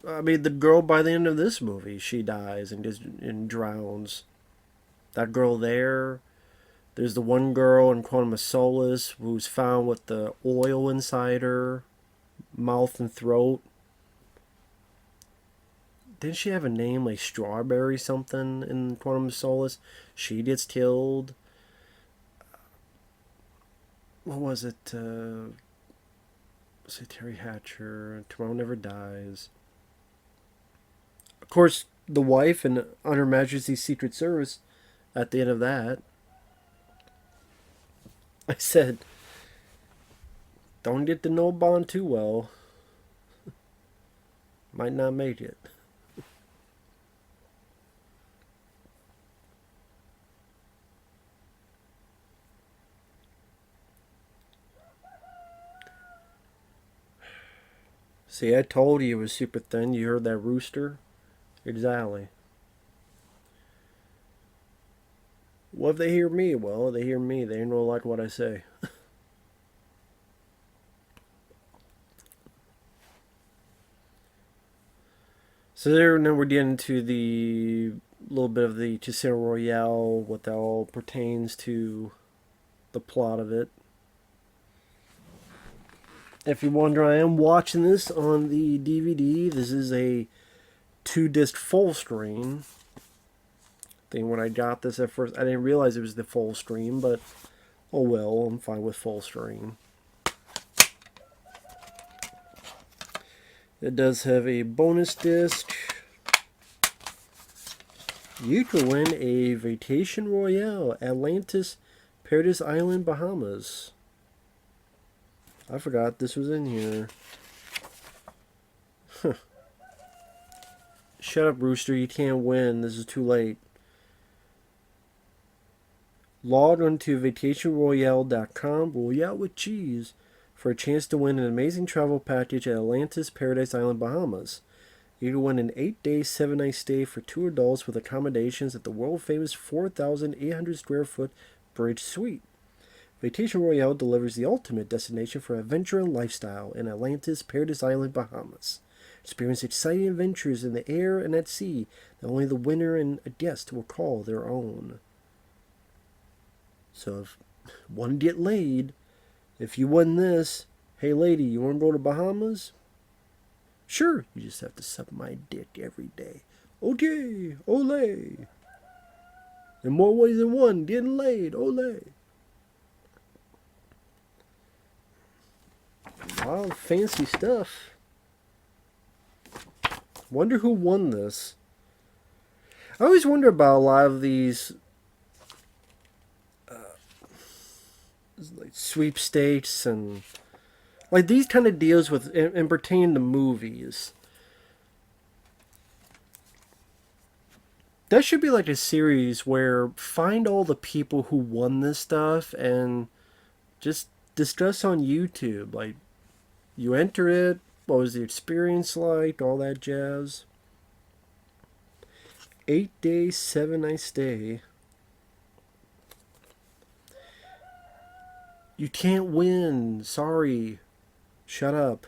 I mean, the girl by the end of this movie, she dies and drowns. That girl there. There's the one girl in Quantum of Solace who's found with the oil inside her mouth and throat. Didn't she have a name like Strawberry something in Quantum of Solace? She gets killed. What was it? Say Terry Hatcher. Tomorrow Never Dies. Of course, the wife in On Her Majesty's Secret Service at the end of that. I said, don't get to know Bond too well. Might not make it. See, I told you it was super thin. You heard that rooster? Exactly. What if they hear me? Well, they hear me. They don't like what I say. So there, now we're getting to the little bit of the Casino Royale, what that all pertains to the plot of it. If you wonder, I am watching this on the DVD. This is a 2-disc full screen thing. When I got this at first, I didn't realize it was the full screen, but oh well, I'm fine with full screen. It does have a bonus disc. You can win a Vacation Royale, Atlantis, Paradise Island, Bahamas. I forgot this was in here. Huh. Shut up, Rooster. You can't win. This is too late. Log on to vacationroyale.com, Royale with cheese, for a chance to win an amazing travel package at Atlantis, Paradise Island, Bahamas. You can win an 8-day, 7-night stay for 2 adults with accommodations at the world-famous 4,800 square foot Bridge Suite. Vacation Royale delivers the ultimate destination for adventure and lifestyle in Atlantis, Paradise Island, Bahamas. Experience exciting adventures in the air and at sea that only the winner and a guest will call their own. So if one get laid, if you win this, hey lady, you want to go to Bahamas? Sure, you just have to suck my dick every day. Okay, ole. In more ways than one, getting laid, ole. Wow, fancy stuff. Wonder who won this. I always wonder about a lot of these like sweepstakes and like these kind of deals with and pertain to movies. That should be like a series where find all the people who won this stuff and just discuss on YouTube. Like, You enter it. What was the experience like? All that jazz. 8 days, 7 night stay. You can't win. Sorry. Shut up.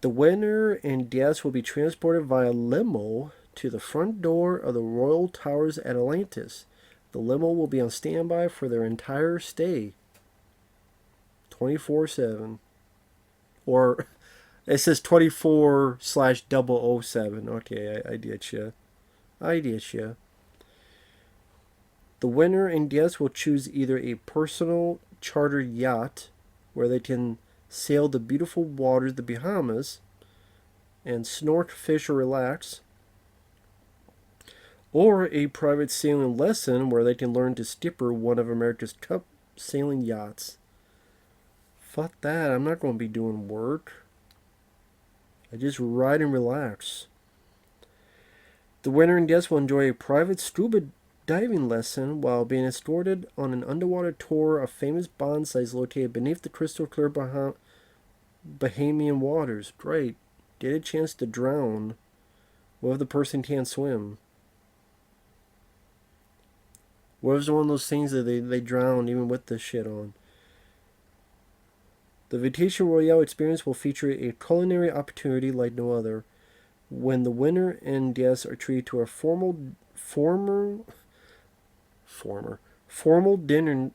The winner and guests will be transported via limo to the front door of the Royal Towers at Atlantis. The limo will be on standby for their entire stay. 24/7. Or it says 24/007. Okay, I get you. I get you. The winner and guests will choose either a personal chartered yacht where they can sail the beautiful waters of the Bahamas and snort, fish, or relax, or a private sailing lesson where they can learn to skipper one of America's Cup sailing yachts. Fuck that, I'm not going to be doing work. I just ride and relax. The winner and guests will enjoy a private scuba diving lesson while being escorted on an underwater tour of famous Bond sites located beneath the crystal clear Bahamian waters. Great. Get a chance to drown. What if the person can't swim? What if it's one of those things that they drown even with the shit on? The Casino Royale experience will feature a culinary opportunity like no other, when the winner and guests are treated to a formal dinner.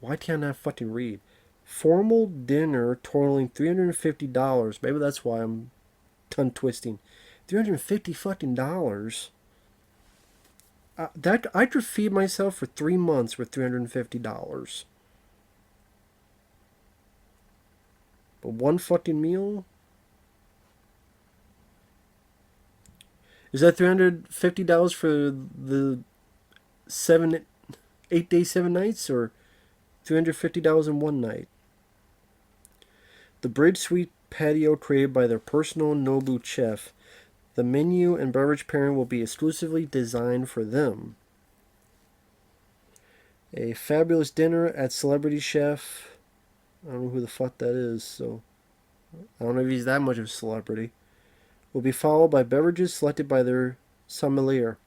Why can't I fucking read? Formal dinner totaling $350. Maybe that's why I'm tongue twisting. $350 fucking dollars. That I could feed myself for 3 months with $350. But one fucking meal? Is that $350 for the 8 days, 7 nights, or $350 in one night? The Bridge Suite patio created by their personal Nobu chef. The menu and beverage pairing will be exclusively designed for them. A fabulous dinner at Celebrity Chef. I don't know who the fuck that is, so I don't know if he's that much of a celebrity. Will be followed by beverages selected by their sommelier.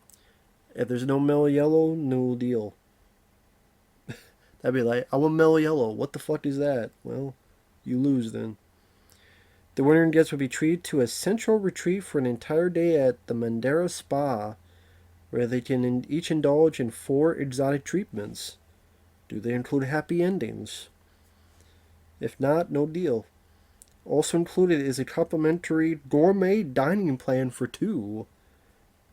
If there's no mellow yellow, no deal. That'd be like, I want mellow yellow. What the fuck is that? Well, you lose then. The winner and guests will be treated to a central retreat for an entire day at the Montenegro Spa, where they can each indulge in 4 exotic treatments. Do they include happy endings? If not, no deal. Also included is a complimentary gourmet dining plan for 2.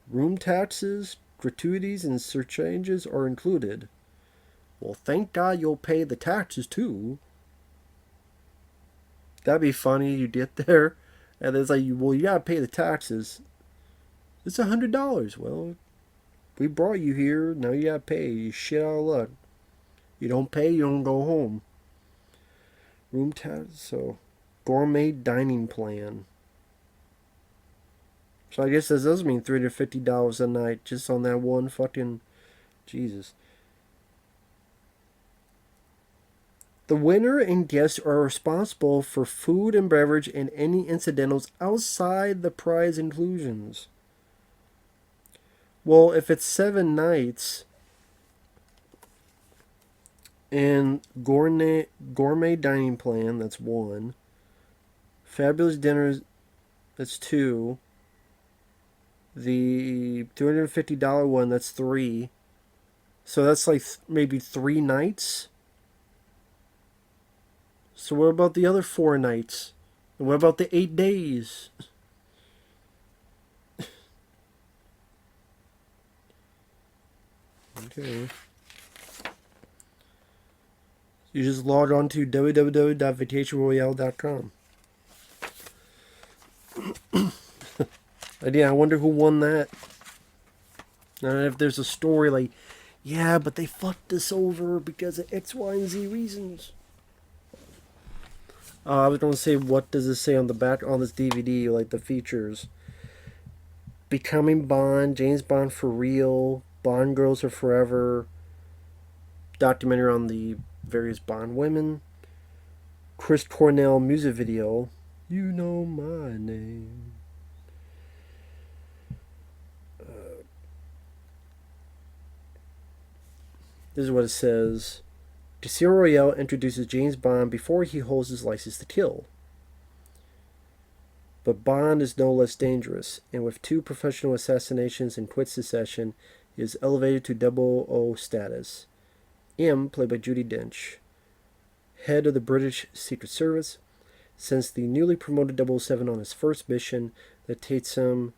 Room taxes, gratuities, and surcharges are included. Well, thank God you'll pay the taxes too. That'd be funny. You get there, and it's like, well, you gotta pay the taxes. It's $100. Well, we brought you here. Now you gotta pay. You shit out of luck. You don't pay, you don't go home. Room tax, so gourmet dining plan. So I guess this does mean $350 a night just on that one fucking Jesus. The winner and guests are responsible for food and beverage and any incidentals outside the prize inclusions. Well, if it's 7 nights and gourmet dining plan, that's 1. Fabulous dinners, that's 2. The $250 one, that's 3. So that's like maybe 3 nights. So what about the other 4 nights? And what about the 8 days? Okay. You just log on to www.vacationroyale.com. Again, I wonder who won that. And if there's a story like, yeah, but they fucked us over because of X, Y, and Z reasons. I was going to say, what does it say on the back on this DVD, like the features? Becoming Bond, James Bond for Real, Bond Girls Are Forever, documentary on the various Bond women, Chris Cornell music video, You Know My Name. This is what it says. Casino Royale introduces James Bond before he holds his license to kill. But Bond is no less dangerous, and with 2 professional assassinations in quick succession, he is elevated to 00 status. M, played by Judi Dench, head of the British Secret Service, sends the newly promoted 007 on his first mission that takes him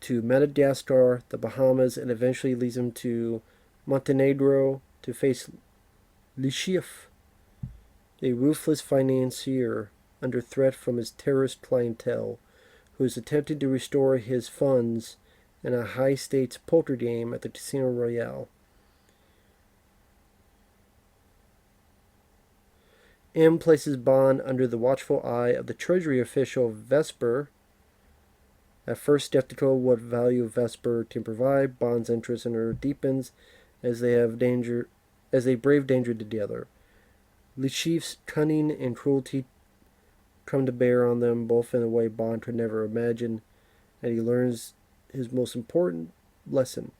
to Madagascar, the Bahamas, and eventually leads him to Montenegro to face Chiffre, a ruthless financier under threat from his terrorist clientele, who is attempting to restore his funds in a high-stakes poker game at the Casino Royale. M places Bond under the watchful eye of the Treasury official Vesper. At first skeptical what value Vesper can provide, Bond's interest in her deepens as they brave danger together. Le Chiffre's cunning and cruelty come to bear on them, both in a way Bond could never imagine, and he learns his most important lesson: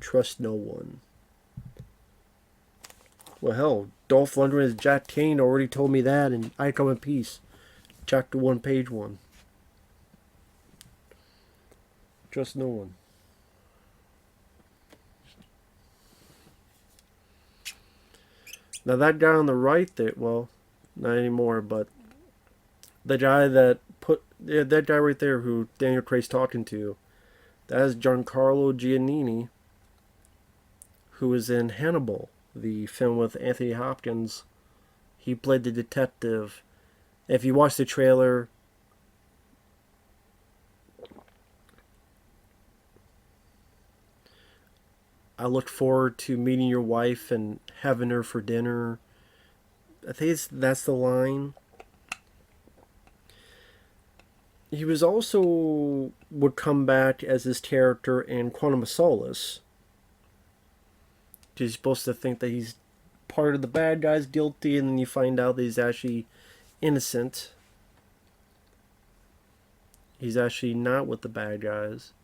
trust no one. Well, hell, Dolph Lundgren as Jack Kane already told me that, and I Come in Peace, chapter 1, page 1. Trust no one. Now that guy on the right there, well, not anymore, but the guy that that guy right there who Daniel Craig's talking to, that is Giancarlo Giannini, who was in Hannibal, the film with Anthony Hopkins. He played the detective. If you watch the trailer, I look forward to meeting your wife and having her for dinner. I think that's the line. He was also would come back as his character in Quantum of Solace. You're supposed to think that he's part of the bad guys, guilty, and then you find out that he's actually innocent. He's actually not with the bad guys.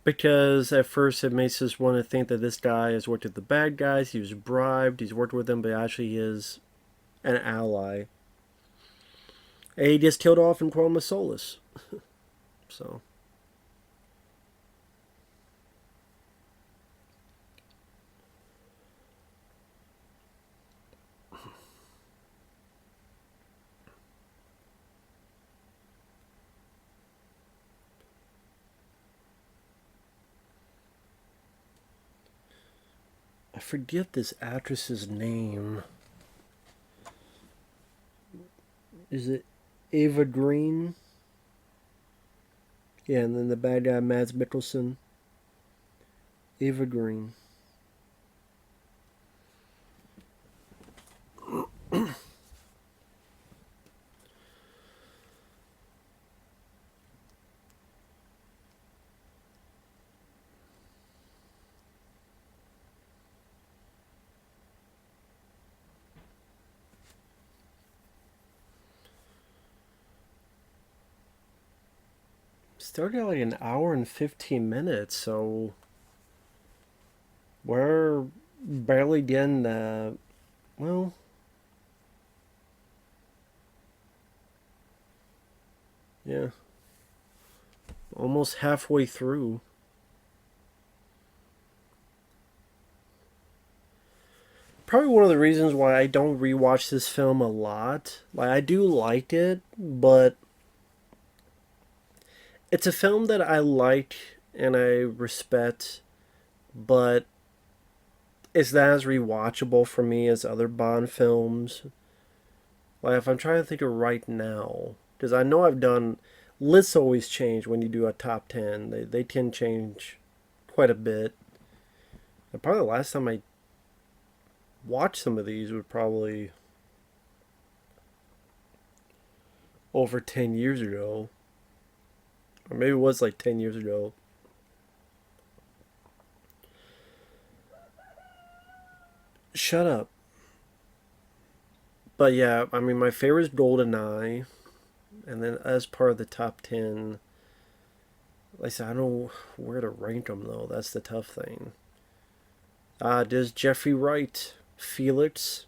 Because at first it makes us want to think that this guy has worked with the bad guys, he was bribed, he's worked with them, but actually he is an ally. And he gets killed off in Quantum of Solace. So. I forget this actress's name. Is it Eva Green? Yeah, and then the bad guy, Mads Mikkelsen. Eva Green. Started at like an hour and 15 minutes, so we're barely getting well, yeah, almost halfway through. Probably one of the reasons why I don't rewatch this film a lot. Like, I do like it, but it's a film that I like and I respect, but it's not as rewatchable for me as other Bond films. Like if I'm trying to think of right now, because I know I've done lists always change when you do a top 10. They tend to change quite a bit. And probably the last time I watched some of these would probably over 10 years ago. Or maybe it was like 10 years ago. Shut up. But yeah, I mean, my favorite is GoldenEye. And then as part of the top 10, like I said, I don't know where to rank them though. That's the tough thing. There's Jeffrey Wright, Felix,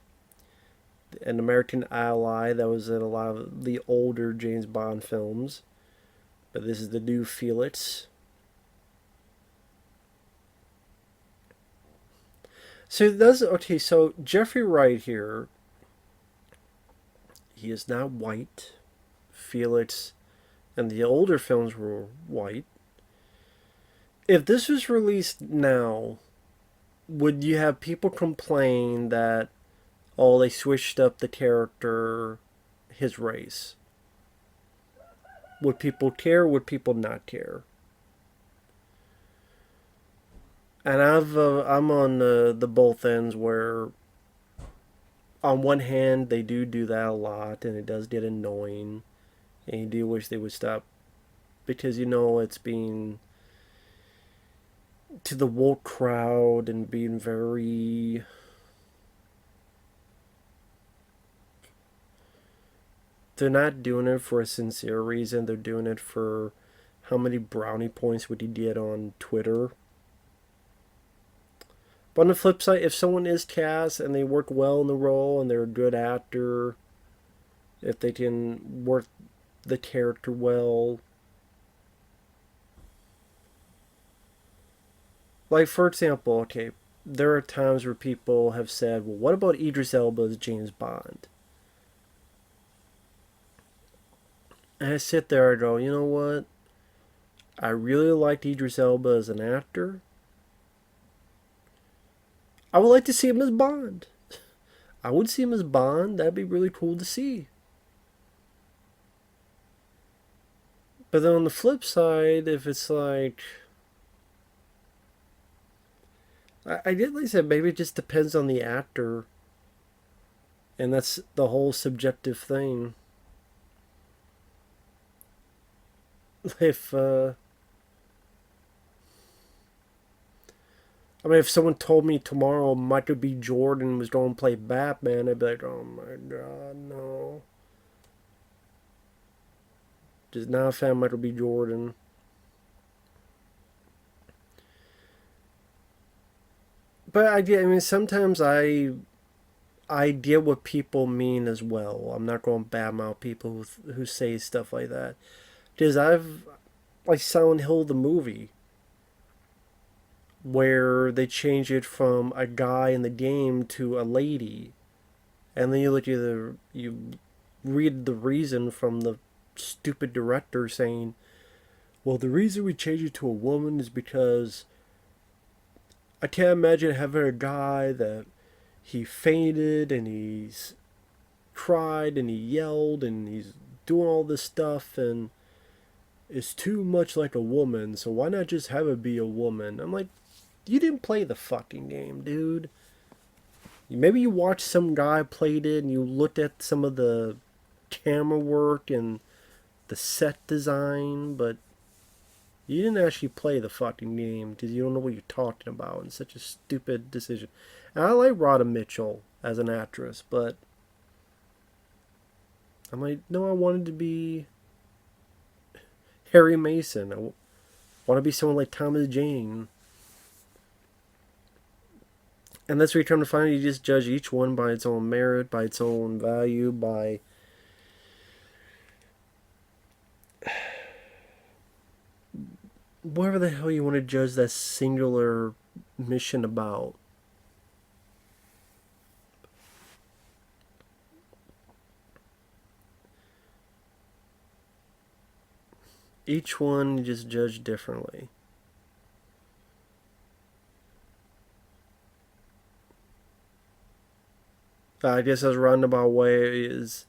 an American ally that was in a lot of the older James Bond films. But this is the new Felix. So that's okay. So Jeffrey Wright here, he is now white. Felix and the older films were white. If this was released now, would you have people complain that, oh, they switched up the character, his race? Would people care? Would people not care? And I'm on the both ends where, on one hand, they do that a lot, and it does get annoying, and you do wish they would stop, because it's being to the woke crowd and being very they're not doing it for a sincere reason. They're doing it for how many brownie points would you get on Twitter. But on the flip side, if someone is cast and they work well in the role and they're a good actor, if they can work the character well, like for example, okay, there are times where people have said, well, what about Idris Elba as James Bond? And I sit there and go, you know what? I really liked Idris Elba as an actor. I would like to see him as Bond. I would see him as Bond. That'd be really cool to see. But then on the flip side, if it's like, I get like I said, maybe it just depends on the actor, and that's the whole subjective thing. If I mean, if someone told me tomorrow Michael B. Jordan was going to play Batman, I'd be like, oh my god, no. Just not a fan of Michael B. Jordan. But I mean, sometimes I get what people mean as well. I'm not going to badmouth people who say stuff like that. Because like Silent Hill, the movie, where they change it from a guy in the game to a lady. And then you read the reason from the stupid director saying, well, the reason we changed it to a woman is because I can't imagine having a guy that he fainted and he's cried and he yelled and he's doing all this stuff and it's too much like a woman, so why not just have it be a woman? I'm like, you didn't play the fucking game, dude. Maybe you watched some guy played it and you looked at some of the camera work and the set design, but you didn't actually play the fucking game because you don't know what you're talking about. It's such a stupid decision. And I like Rhoda Mitchell as an actress, but I'm like, no, I wanted to be Harry Mason. I want to be someone like Thomas Jane. And that's what you're trying to find. You just judge each one by its own merit, by its own value, by whatever the hell you want to judge that singular mission about. Each one you just judge differently. I guess as a roundabout way is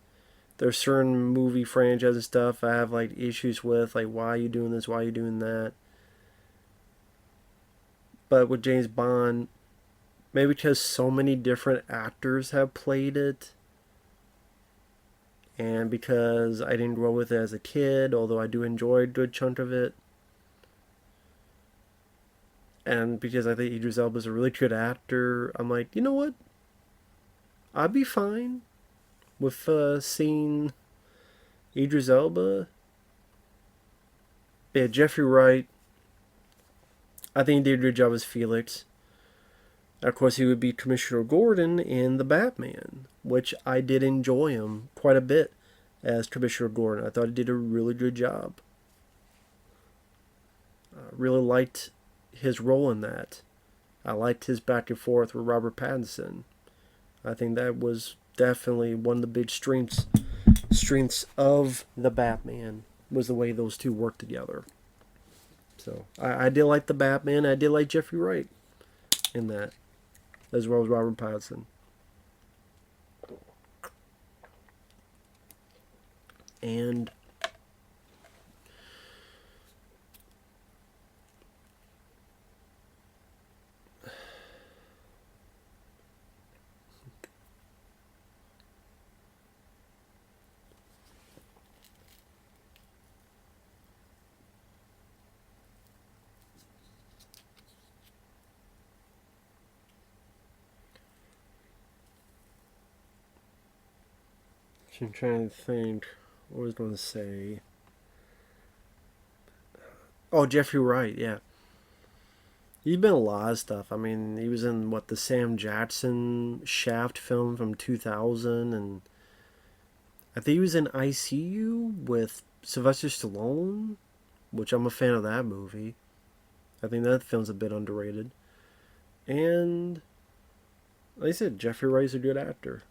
There's certain movie franchises and stuff I have like issues with, like why are you doing this, why are you doing that. But with James Bond, maybe because so many different actors have played it, and because I didn't grow with it as a kid, although I do enjoy a good chunk of it, and because I think Idris Elba is a really good actor, I'm like, you know what? I'd be fine with seeing Idris Elba. Yeah, Jeffrey Wright. I think he did a good job as Felix. Of course, he would be Commissioner Gordon in The Batman, which I did enjoy him quite a bit as Commissioner Gordon. I thought he did a really good job. I really liked his role in that. I liked his back and forth with Robert Pattinson. I think that was definitely one of the big strengths of The Batman was the way those two worked together. So I did like The Batman. I did like Jeffrey Wright in that, as well as Robert Pattinson. And I'm trying to think what I was going to say. Oh, Jeffrey Wright, yeah. He's been in a lot of stuff. I mean, he was in what the Sam Jackson Shaft film from 2000, and I think he was in ICU with Sylvester Stallone, which I'm a fan of that movie. I think that film's a bit underrated. And like I said, Jeffrey Wright's a good actor.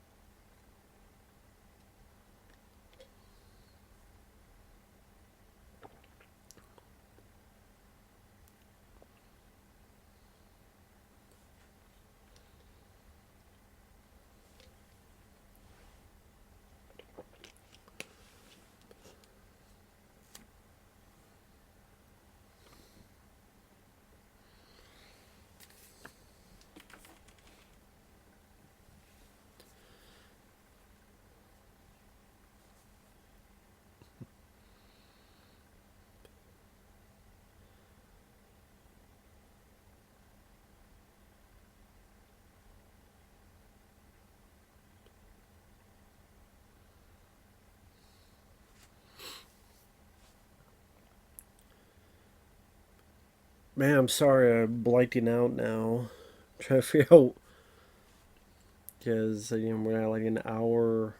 Man, I'm sorry I'm blanking out now. I'm trying to figure out because we're at like an hour.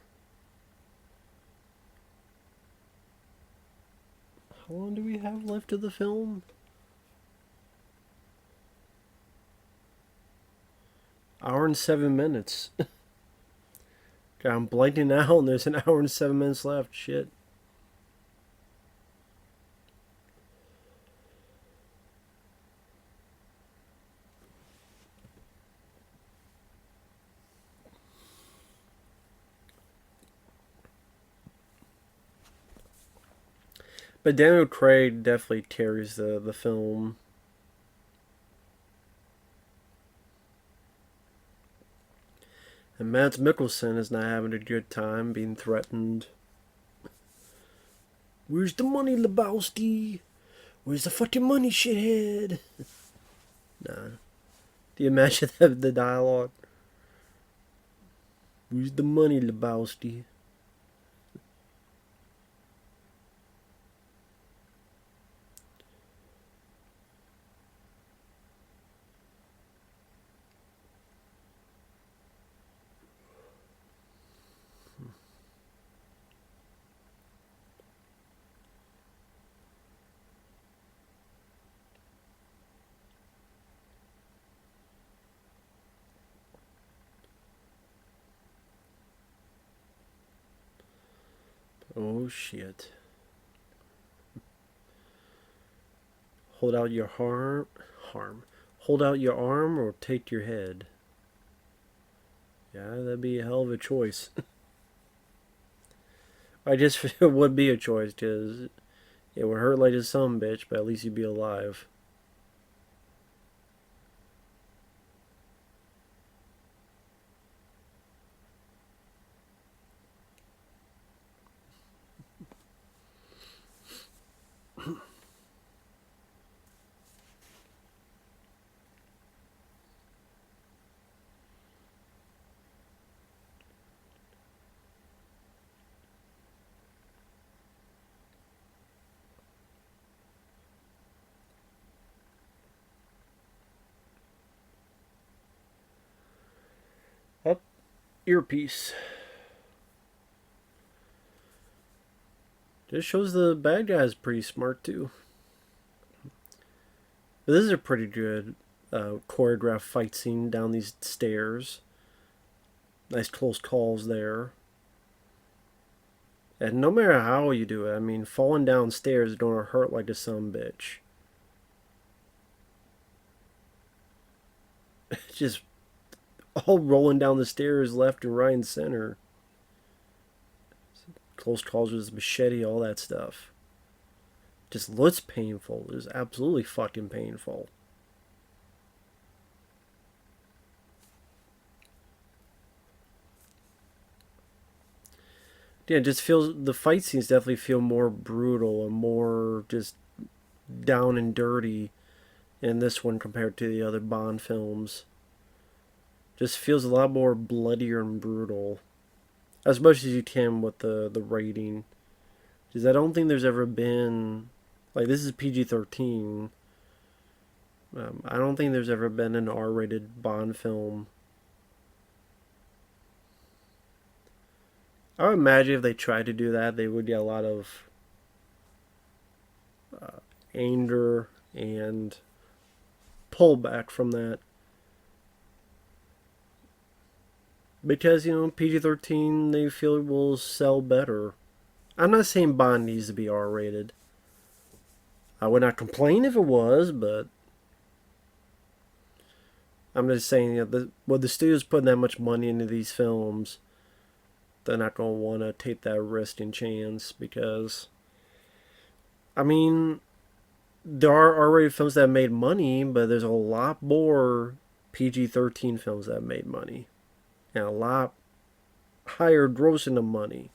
How long do we have left of the film? Hour and 7 minutes. God, I'm blanking out, and there's an hour and 7 minutes left. Shit. But Daniel Craig definitely carries the film. And Mads Mikkelsen is not having a good time being threatened. Where's the money, Lebowski? Where's the fucking money, shithead? Nah. Do you imagine the dialogue? Where's the money, Lebowski? Oh shit. Hold out your harm. Hold out your arm or take your head. Yeah, that'd be a hell of a choice. I just feel it would be a choice because it would hurt like a son of a bitch, but at least you'd be alive. Up, earpiece. Just shows the bad guy's pretty smart too. But this is a pretty good choreographed fight scene down these stairs. Nice close calls there. And no matter how you do it, I mean, falling downstairs is gonna hurt like a son bitch. Just all rolling down the stairs, left and right and center. Close calls with his machete, all that stuff. Just looks painful. It was absolutely fucking painful. Yeah, it just feels the fight scenes definitely feel more brutal and more just down and dirty in this one compared to the other Bond films. Just feels a lot more bloodier and brutal, as much as you can with the rating. Because I don't think there's ever been, like, this is PG-13. I don't think there's ever been an R-rated Bond film. I would imagine if they tried to do that, they would get a lot of anger and pullback from that. Because, PG-13 they feel will sell better. I'm not saying Bond needs to be R-rated. I would not complain if it was, but I'm just saying, the studio's putting that much money into these films, they're not going to want to take that risk and chance because, I mean, there are R-rated films that made money, but there's a lot more PG-13 films that made money. And a lot higher grossing of money.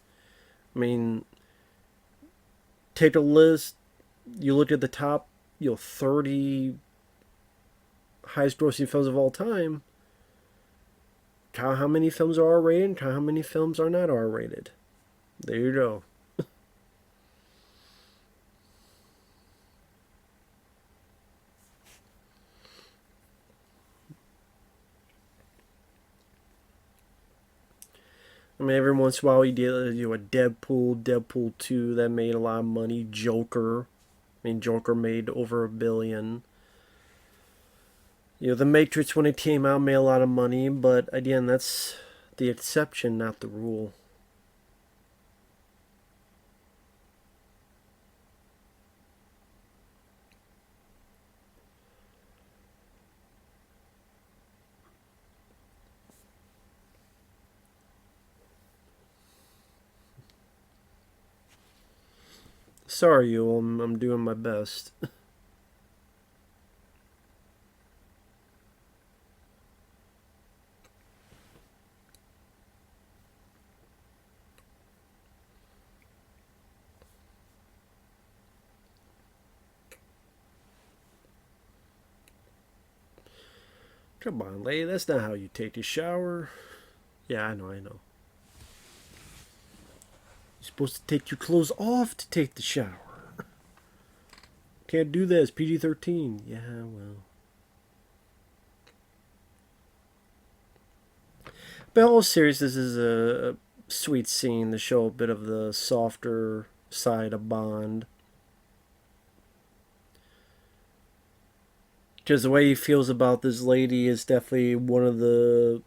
I mean, take a list, you look at the top, 30 highest grossing films of all time. Count how many films are R-rated and count how many films are not R-rated. There you go. I mean, every once in a while you get a Deadpool 2 that made a lot of money. Joker. I mean, Joker made over $1 billion. The Matrix when it came out made a lot of money, but again, that's the exception, not the rule. Sorry, Yule, I'm doing my best. Come on, lady, that's not how you take a shower. Yeah, I know. You're supposed to take your clothes off to take the shower. Can't do this, PG-13. Yeah, well. But all serious, this is a sweet scene to show a bit of the softer side of Bond. Because the way he feels about this lady is definitely one of the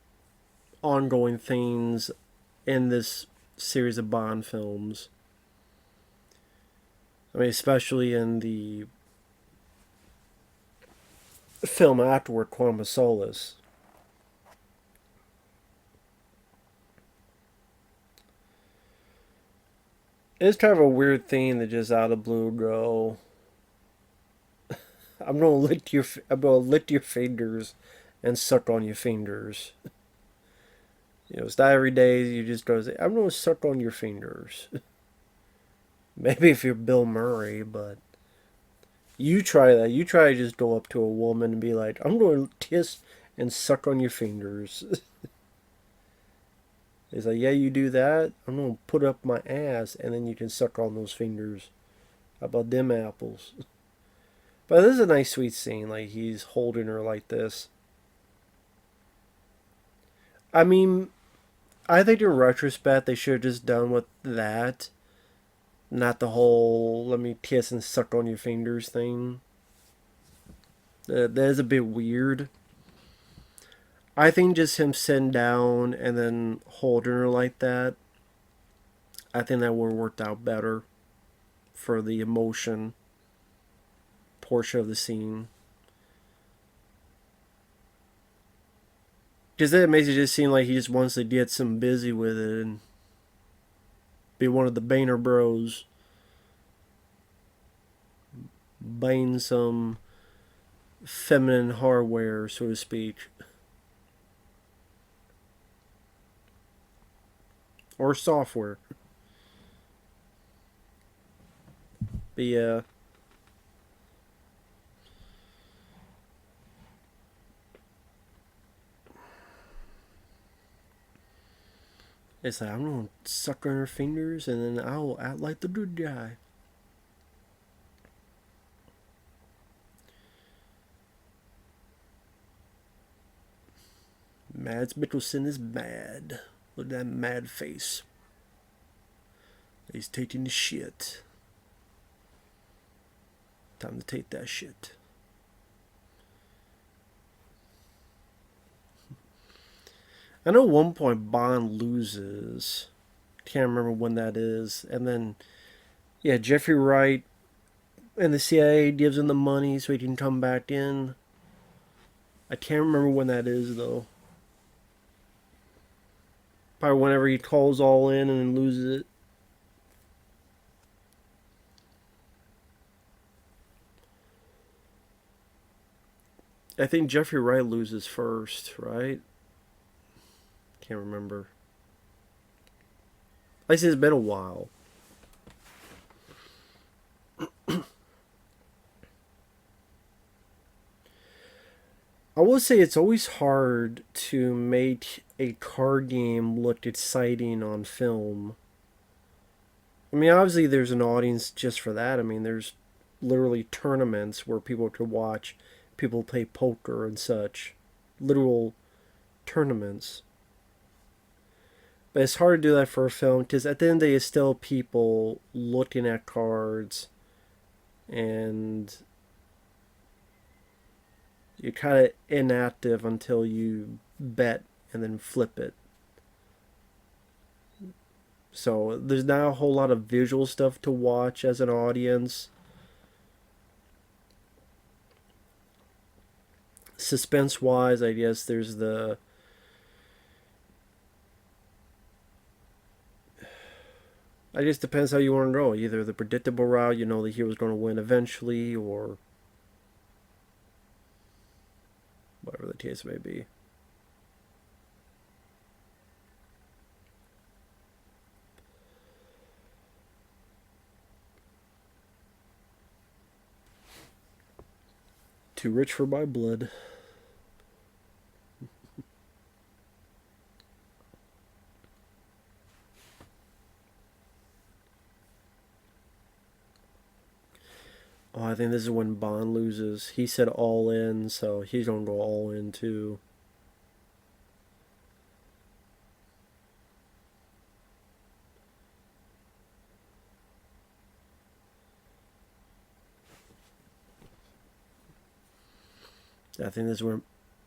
ongoing themes in this series of Bond films. I mean, especially in the film afterward, Quantum of Solace. It's kind of a weird thing to just out of blue go, I'm gonna lick your fingers and suck on your fingers. You know, it's not every day you just go say, I'm gonna suck on your fingers. Maybe if you're Bill Murray, but you try that. You try to just go up to a woman and be like, I'm going to kiss and suck on your fingers. It's like, yeah, you do that. I'm going to put up my ass and then you can suck on those fingers. How about them apples? But this is a nice, sweet scene. Like, he's holding her like this. I mean, I think in retrospect, they should have just done with that. Not the whole let me kiss and suck on your fingers thing. That is a bit weird. I think just him sitting down and then holding her like that, I think that would have worked out better for the emotion portion of the scene. Because then it makes it just seem like he just wants to get some busy with it and be one of the Boehner bros. Buying some feminine hardware, so to speak. Or software. But yeah. It's like, I'm gonna suck on her fingers and then I'll act like the good guy. Mads Mikkelsen is mad. Look at that mad face. He's taking the shit. Time to take that shit. I know at one point Bond loses. Can't remember when that is. And then, yeah, Jeffrey Wright and the CIA gives him the money so he can come back in. I can't remember when that is, though. Probably whenever he calls all in and then loses it. I think Jeffrey Wright loses first, right? Can't remember. At least it's been a while. I will say it's always hard to make a card game look exciting on film. I mean, obviously there's an audience just for that. I mean, there's literally tournaments where people could watch people play poker and such. Literal tournaments. But it's hard to do that for a film because at the end of the day, it's still people looking at cards and you're kind of inactive until you bet and then flip it. So there's not a whole lot of visual stuff to watch as an audience. Suspense wise, I guess there's the I guess depends how you want to go. Either the predictable route, you know the hero's going to win eventually, or whatever the case may be. Too rich for my blood. Oh, I think this is when Bond loses. He said all in, so he's going to go all in too. I think this is where,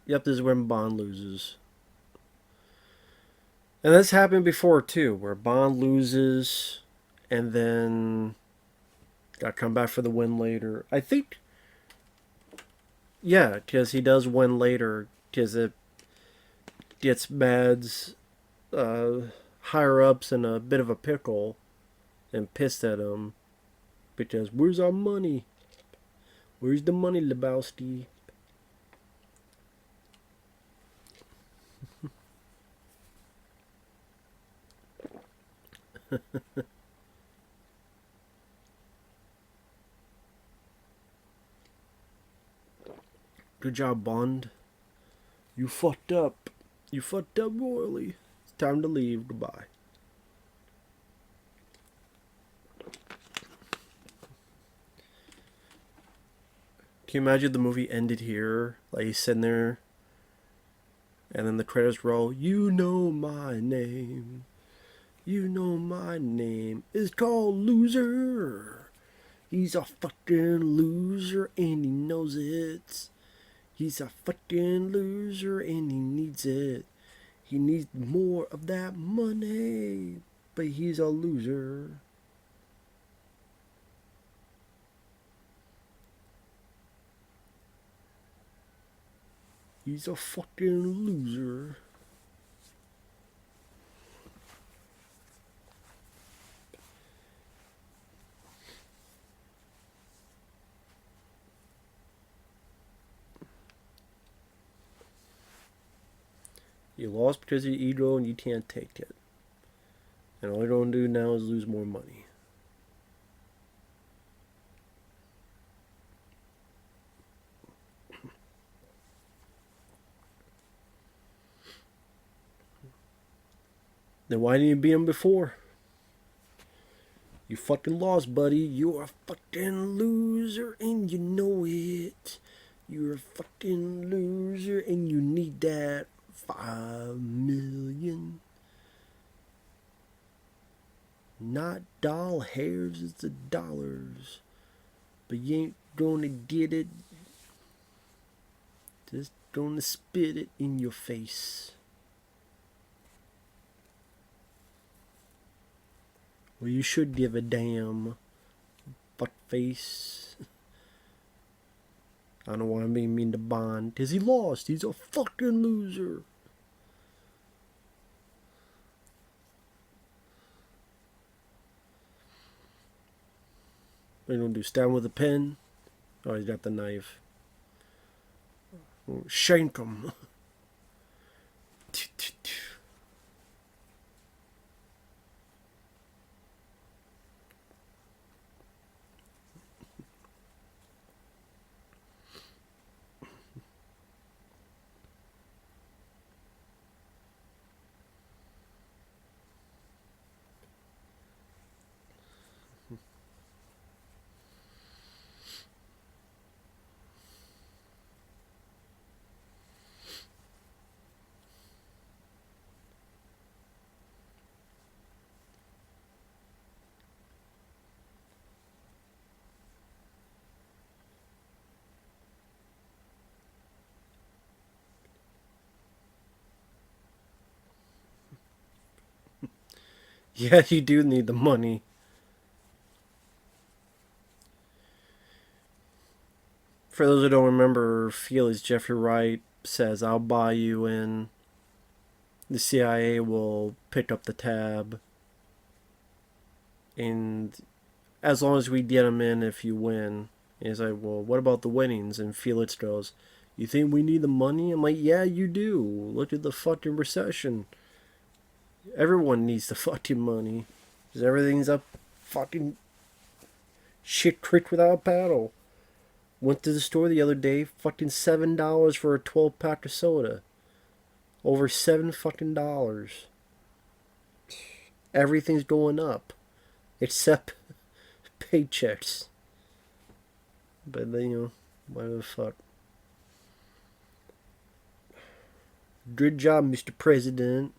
yep, this is when Bond loses. And that's happened before too, where Bond loses and then got come back for the win later. I think, yeah, because he does win later because it gets Mads higher ups in a bit of a pickle, and pissed at him because where's our money? Where's the money, Lebowski? Good job, Bond. You fucked up. You fucked up royally. It's time to leave. Goodbye. Can you imagine the movie ended here? Like he's sitting there, and then the credits roll. You know my name. You know my name. It's called Loser. He's a fucking loser and he knows it. He's a fucking loser and he needs it. He needs more of that money, but he's a loser. He's a fucking loser. You lost because of your ego and you can't take it. And all you're going to do now is lose more money. Then why didn't you beat him before? You fucking lost, buddy. You're a fucking loser and you know it. You're a fucking loser and you need that 5 million. Not doll hairs, it's the dollars. But you ain't gonna get it. Just gonna spit it in your face. Well, you should give a damn, fuckface. I don't want to be mean to Bond, because he lost. He's a fucking loser. What are you going to do, stab him with a pen? Oh, he's got the knife. Shank him. Yeah, you do need the money. For those who don't remember, Felix Jeffrey Wright says, I'll buy you in. The CIA will pick up the tab. And as long as we get him in if you win. And he's like, well, what about the winnings? And Felix goes, you think we need the money? I'm like, yeah, you do. Look at the fucking recession. Everyone needs the fucking money. Because everything's up fucking shit creek without a paddle. Went to the store the other day, fucking $7 for a 12-pack of soda. Over $7 fucking dollars. Everything's going up. Except paychecks. But then, whatever the fuck. Good job, Mr. President.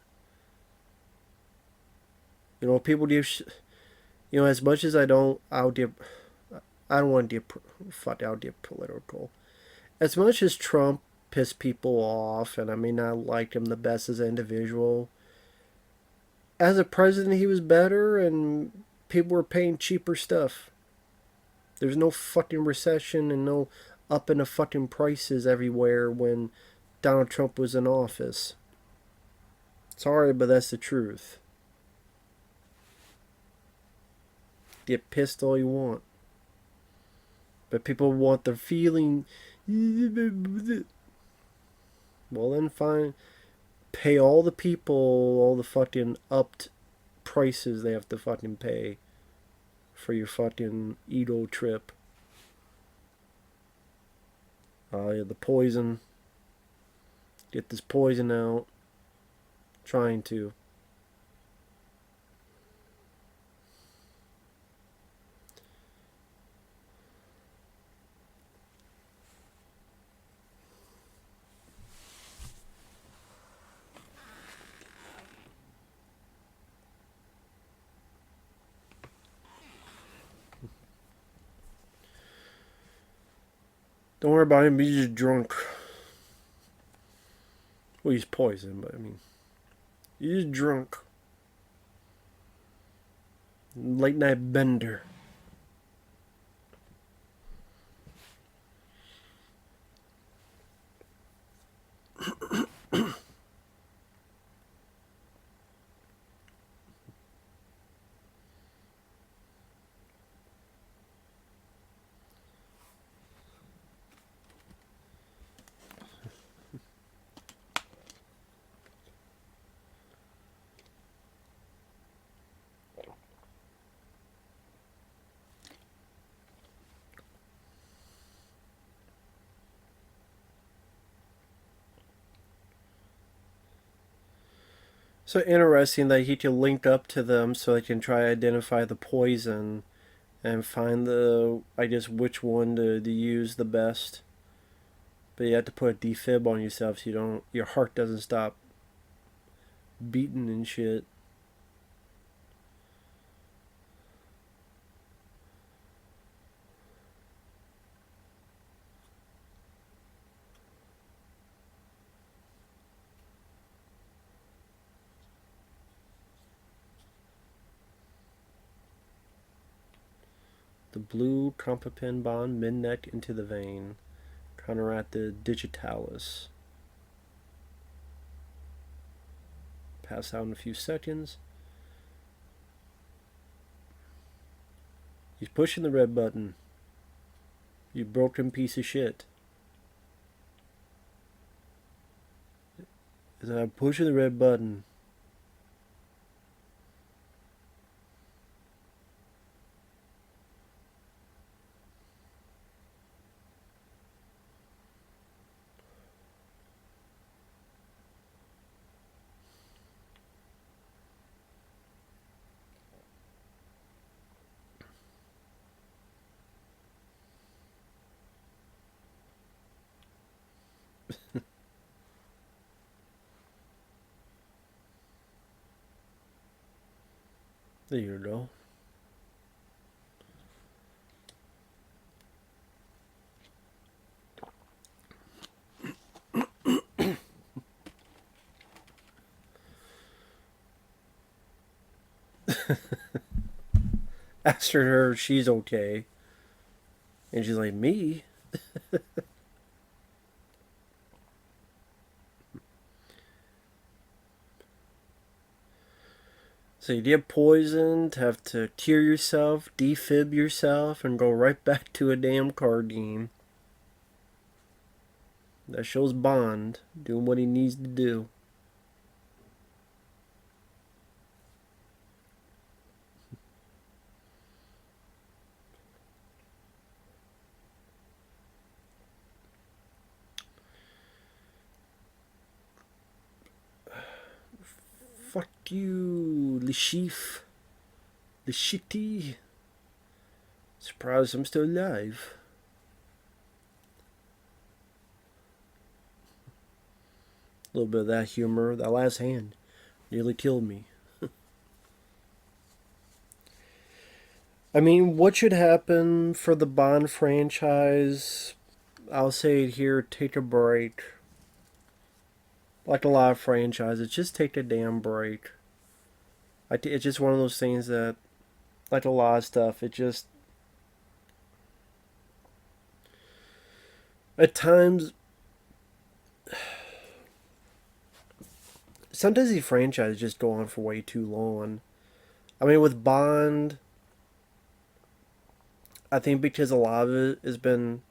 People give, as much as I don't want to get political. As much as Trump pissed people off, and I may not like him the best as an individual, as a president he was better, and people were paying cheaper stuff. There's no fucking recession and no up in the fucking prices everywhere when Donald Trump was in office. Sorry, but that's the truth. Get pissed all you want. But people want the feeling. Well, then fine. Pay all the people all the fucking upped prices they have to fucking pay for your fucking Edo trip. Yeah, the poison. Get this poison out. Trying to. Don't worry about him, he's just drunk. Well, he's poisoned, but I mean, he's drunk. Late night bender. So interesting that he can link up to them so they can try to identify the poison and find I guess, which one to use the best. But you have to put a defib on yourself so your heart doesn't stop beating and shit. The blue Compapin bond, mid-neck into the vein. Counteracted digitalis. Pass out in a few seconds. He's pushing the red button. You broken piece of shit. As I'm pushing the red button. There you go. Asked her if she's okay. And she's like, me? So you get poisoned, have to cure yourself, defib yourself, and go right back to a damn card game. That shows Bond doing what he needs to do. Fuck you, Le Chiffre. Le Shitty. Surprised I'm still alive. A little bit of that humor. That last hand nearly killed me. I mean, what should happen for the Bond franchise? I'll say it here, take a break. Like a lot of franchises, just take a damn break. It's just one of those things that, like a lot of stuff, it just... At times... Sometimes these franchises just go on for way too long. I mean, with Bond... I think because a lot of it has been,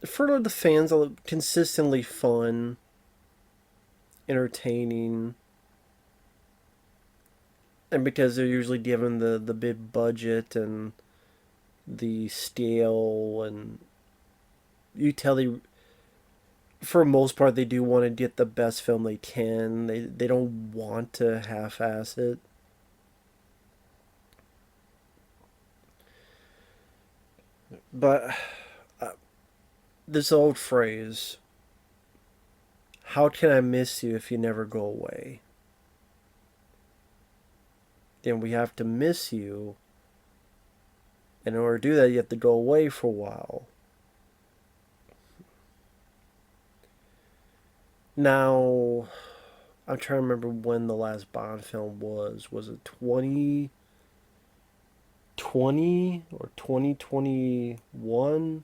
for the fans, consistently fun, entertaining, and because they're usually given the big budget and the scale, and you tell they, for the most part, they do want to get the best film they can. They don't want to half-ass it. But this old phrase, how can I miss you if you never go away? Then we have to miss you. And in order to do that, you have to go away for a while. Now, I'm trying to remember when the last Bond film was. Was it 2020 or 2021?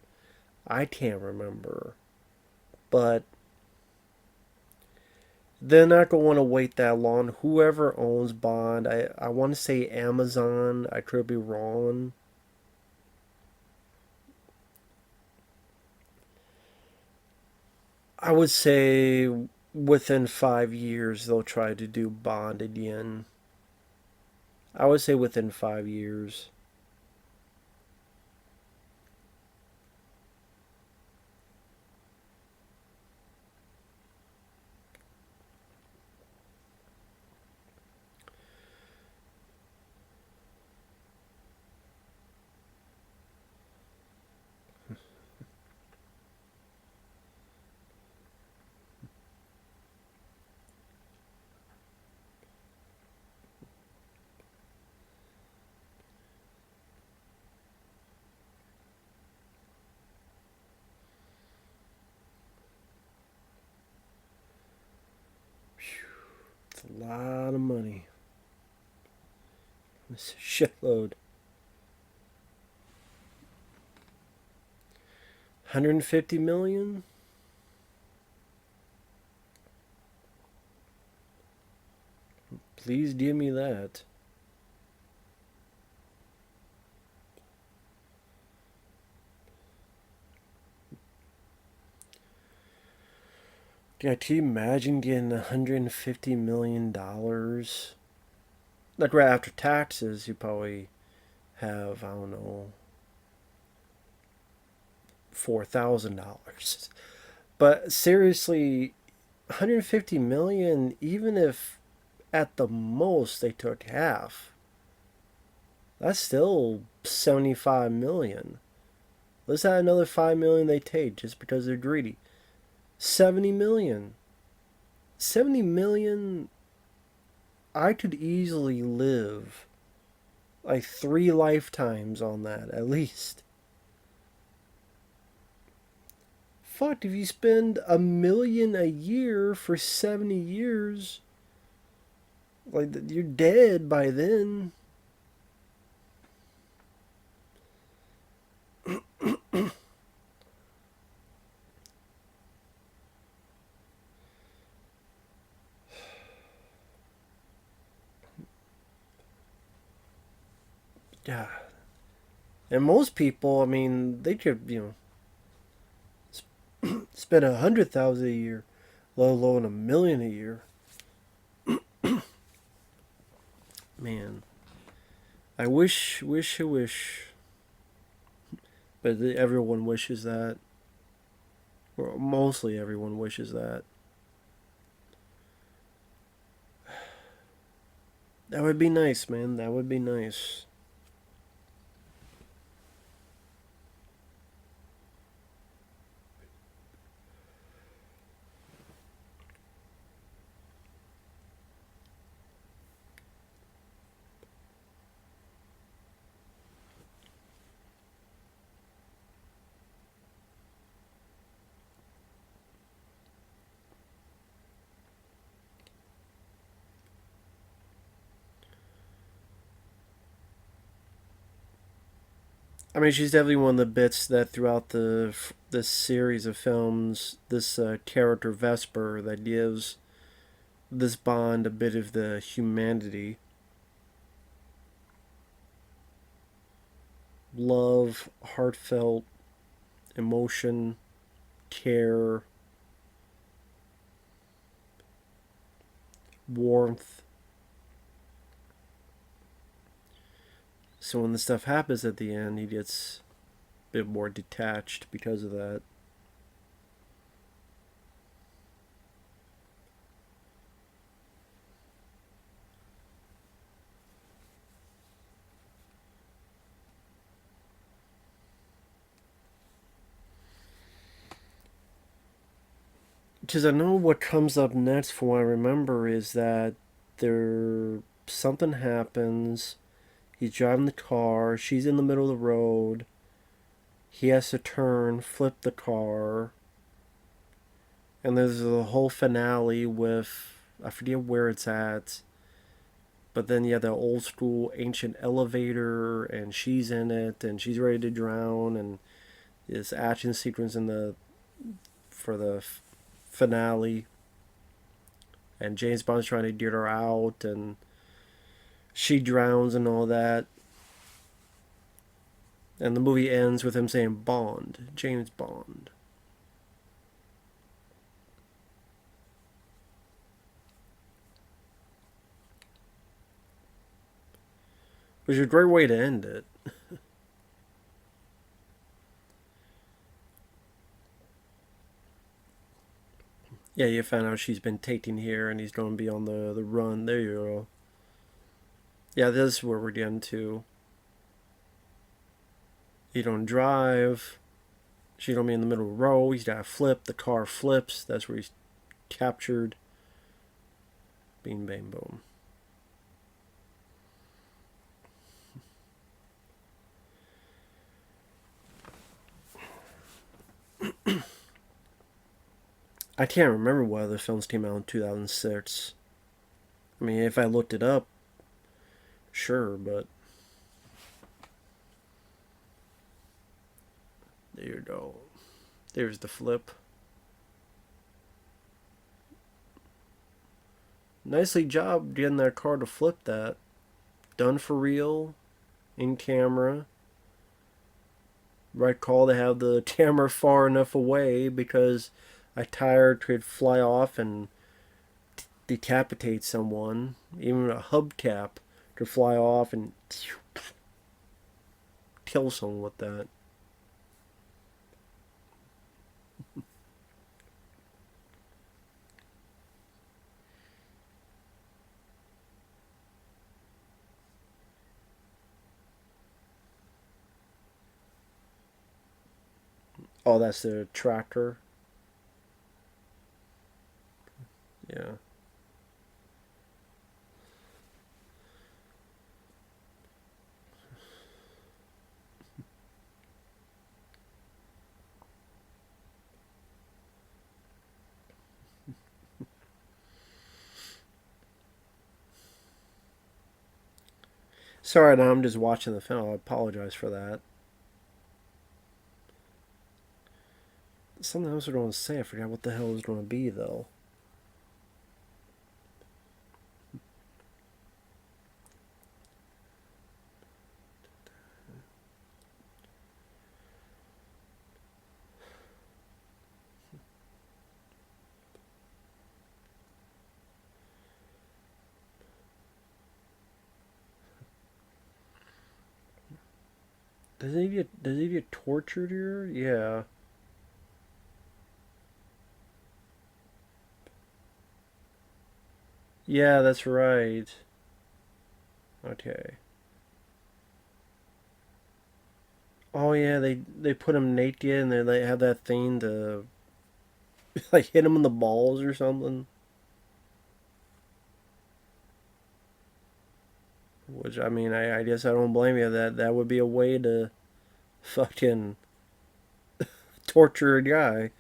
I can't remember. But they're not going to want to wait that long. Whoever owns Bond, I want to say Amazon. I could be wrong. I would say within 5 years they'll try to do Bond again. I would say within 5 years. It's a lot of money. It's a shitload. 150 million? Please give me that. Yeah, can you imagine getting $150 million? Like right after taxes, you probably have, I don't know, $4,000. But seriously, 150 million, even if at the most they took half, that's still 75 million. Let's add another 5 million they take just because they're greedy. 70 million. 70 million, I could easily live like 3 lifetimes on that, at least. Fuck, if you spend $1 million a year for 70 years, like, you're dead by then. Yeah. And most people, I mean, they could, spend 100,000 a year, let alone $1 million a year. Man, I wish, but everyone wishes that, or mostly everyone wishes that. That would be nice, man. That would be nice. I mean, she's definitely one of the bits that throughout this series of films, this character Vesper that gives this Bond a bit of the humanity. love, heartfelt emotion, care, warmth. So when the stuff happens at the end, he gets a bit more detached because of that. Because I know what comes up next, from what I remember, is that there something happens. He's driving the car. She's in the middle of the road. He has to turn, flip the car, and there's a whole finale with, I forget where it's at, but then you have that old school ancient elevator, and she's in it, and she's ready to drown, and this action sequence in the for the finale, and James Bond's trying to get her out, and she drowns and all that. And the movie ends with him saying Bond, James Bond. Which is a great way to end it. Yeah, you found out she's been taken here and he's going to be on the run. There you go. Yeah, this is where we're getting to. You don't drive. She's going to be in the middle of the road. He's got to flip. The car flips. That's where he's captured. Bing, bang, boom. I can't remember what other films came out in 2006. I mean, if I looked it up, sure, but there you go. There's the flip. Nicely job getting that car to flip that. Done for real, in camera. Right call to have the camera far enough away because a tire could fly off and decapitate someone. Even a hubcap could fly off and kill someone with that. Oh, that's the tractor. Yeah. Sorry, now I'm just watching the film. I apologize for that. Something else I was going to say. I forgot what the hell it was going to be, though. Does he get tortured here? Yeah. Yeah, that's right. Okay. Oh yeah, they put him naked and they have that thing to like hit him in the balls or something. Which I mean, I guess I don't blame you. That would be a way to fucking torture a guy.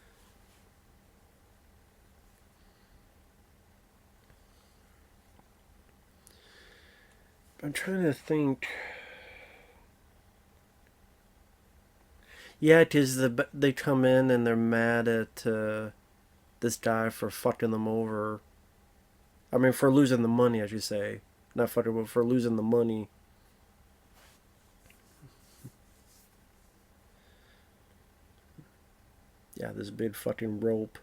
I'm trying to think. Yeah, because they come in and they're mad at this guy for fucking them over. I mean, for losing the money, I should say. Not fucking, but for losing the money. Yeah, this big fucking rope.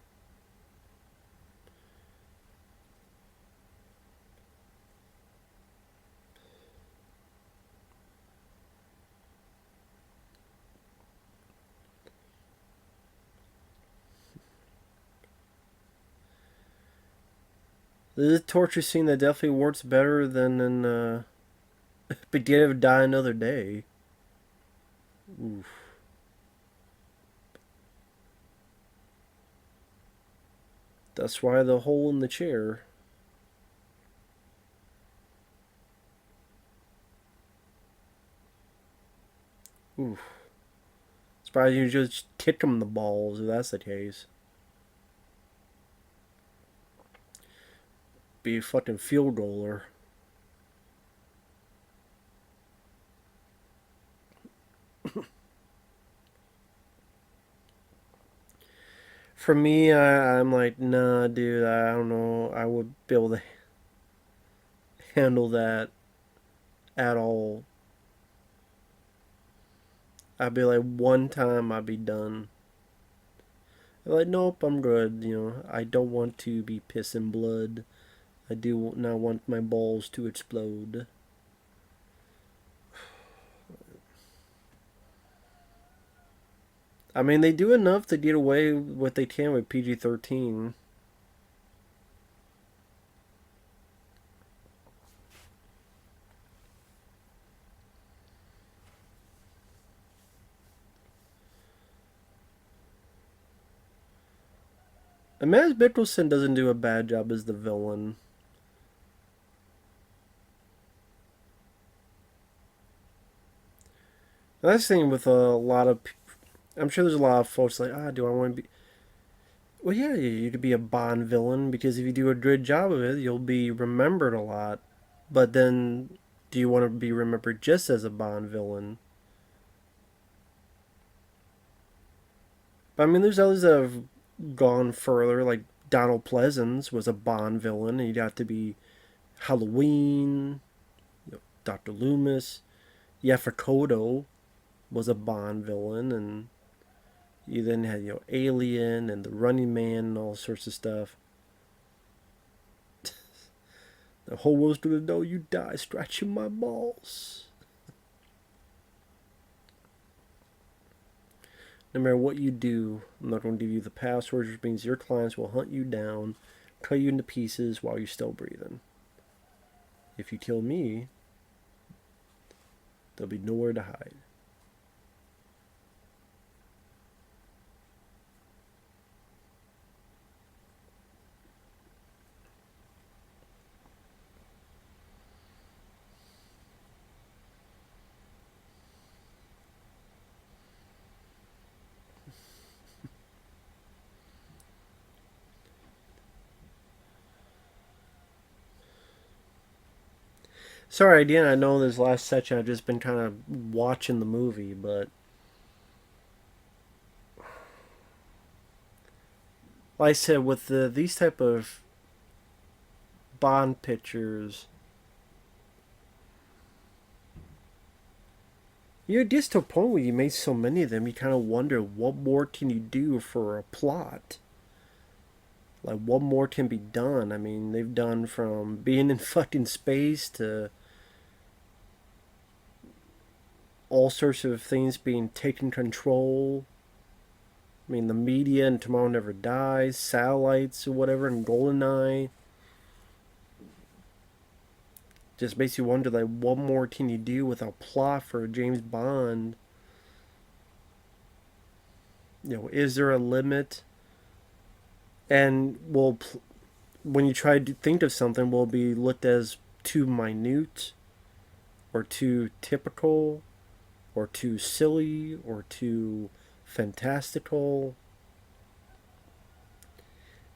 This is a torture scene that definitely works better than in Beginning of Die Another Day. Oof. That's why the hole in the chair. Oof. Surprised you just kick him in the balls if that's the case. Be a fucking field goaler. For me, I'm like, nah, dude, I don't know. I would be able to handle that at all. I'd be like, one time I'd be done. I'm like, nope, I'm good. You know, I don't want to be pissing blood. I do not want my balls to explode. I mean, they do enough to get away with what they can with PG-13. And Mads Mikkelsen doesn't do a bad job as the villain. And that's the thing with a lot of. I'm sure there's a lot of folks like, do I want to be. Well, yeah, you could be a Bond villain because if you do a good job of it, you'll be remembered a lot. But then, do you want to be remembered just as a Bond villain? But I mean, there's others that have gone further, like Donald Pleasance was a Bond villain, and you'd have to be Halloween, Dr. Loomis. Yeffa Kodo was a Bond villain, and you then had Alien and the Running Man and all sorts of stuff. The whole world's gonna know you die scratching my balls. No matter what you do, I'm not going to give you the passwords, which means your clients will hunt you down, cut you into pieces while you're still breathing. If you kill me, there'll be nowhere to hide. Sorry, Dan, I know this last section I've just been kind of watching the movie, but like I said, with these type of Bond pictures, you just to a point where you made so many of them, you kind of wonder what more can you do for a plot. Like, what more can be done? I mean, they've done from being in fucking space to all sorts of things being taken control. I mean, the media and Tomorrow Never Dies, satellites or whatever, and GoldenEye. Just makes you wonder, like, what more can you do with a plot for James Bond? Is there a limit? And when you try to think of something, will it be looked as too minute, or too typical, or too silly, or too fantastical?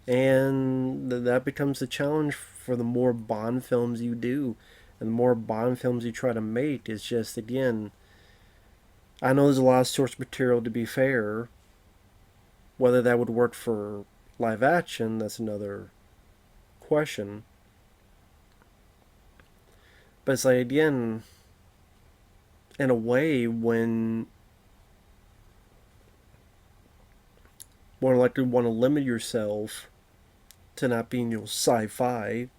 And that becomes the challenge for the more Bond films you do. And the more Bond films you try to make, is just, again, I know there's a lot of source material to be fair. Whether that would work for live action, that's another question. But it's like, again, in a way, when more likely want to limit yourself to not being, sci-fi.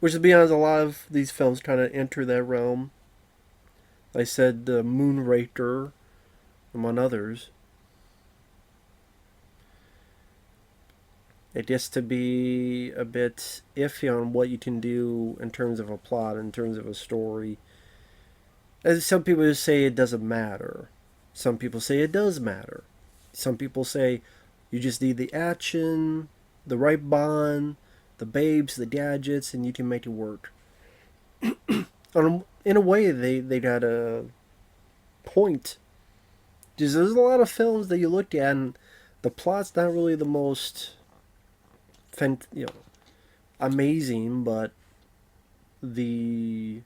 Which, to be honest, a lot of these films kind of enter that realm. I said Moonraker, among others. It gets to be a bit iffy on what you can do in terms of a plot, in terms of a story. As some people say it doesn't matter. Some people say it does matter. Some people say you just need the action, the right Bond, the babes, the gadgets, and you can make it work. In a way, they got a point. Because there's a lot of films that you look at, and the plot's not really the most, amazing, but the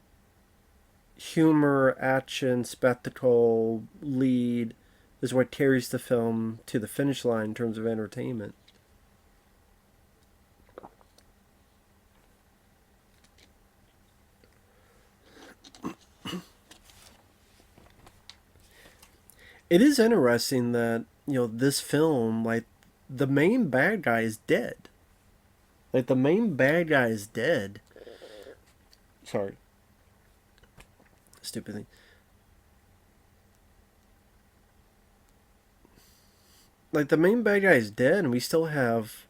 humor, action, spectacle, lead is what carries the film to the finish line in terms of entertainment. It is interesting that, this film, like, the main bad guy is dead. Like, the main bad guy is dead. Sorry. Stupid thing. Like, the main bad guy is dead, and we still have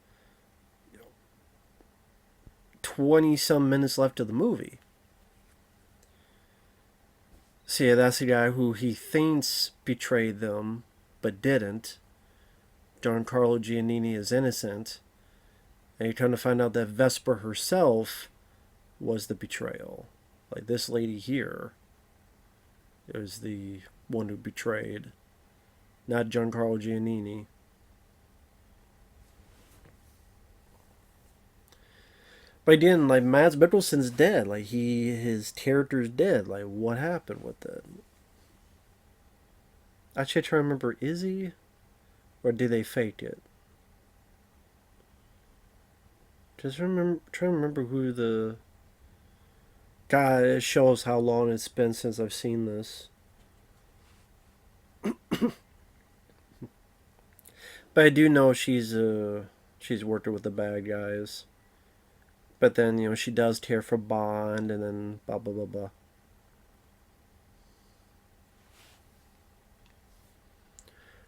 20 some minutes left of the movie. So yeah, that's the guy who he thinks betrayed them, but didn't. Giancarlo Giannini is innocent. And you come to find out that Vesper herself was the betrayal. Like, this lady here is the one who betrayed, not Giancarlo Giannini. But again, like, Mads Mikkelsen's dead. Like, his character's dead. Like, what happened with that? Actually, I try to remember, is he? Or did they fake it? Try to remember who the... God, it shows how long it's been since I've seen this. But I do know she's working with the bad guys. But then, she does tear for Bond, and then blah, blah, blah, blah.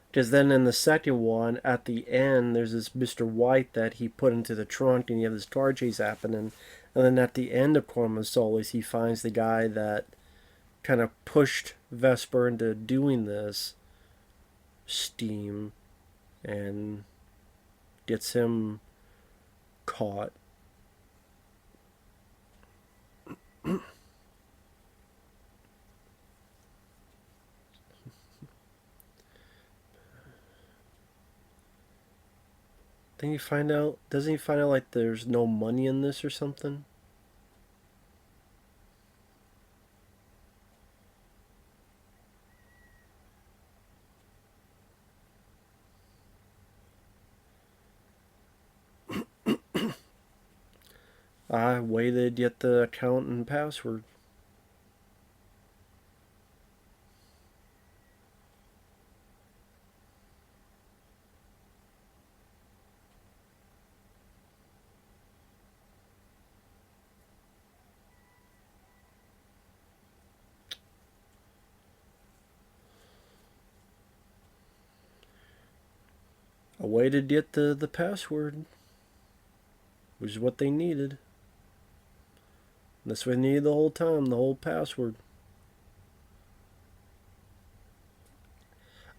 Because then in the second one, at the end, there's this Mr. White that he put into the trunk, and you have this car chase happening. And then at the end of Quantum of Solace, he finds the guy that kind of pushed Vesper into doing this, Steam, and gets him caught. Then you find out, doesn't he find out like there's no money in this or something? I waited to get the account and password. I waited to get the password, which is what they needed. That's what they needed the whole time, the whole password.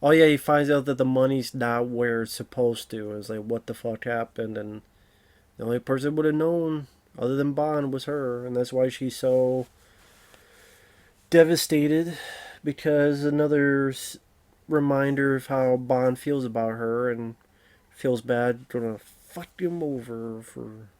Oh yeah, he finds out that the money's not where it's supposed to. It's like, what the fuck happened? And the only person would have known, other than Bond, was her. And that's why she's so devastated, because another reminder of how Bond feels about her, and feels bad, gonna fuck him over for...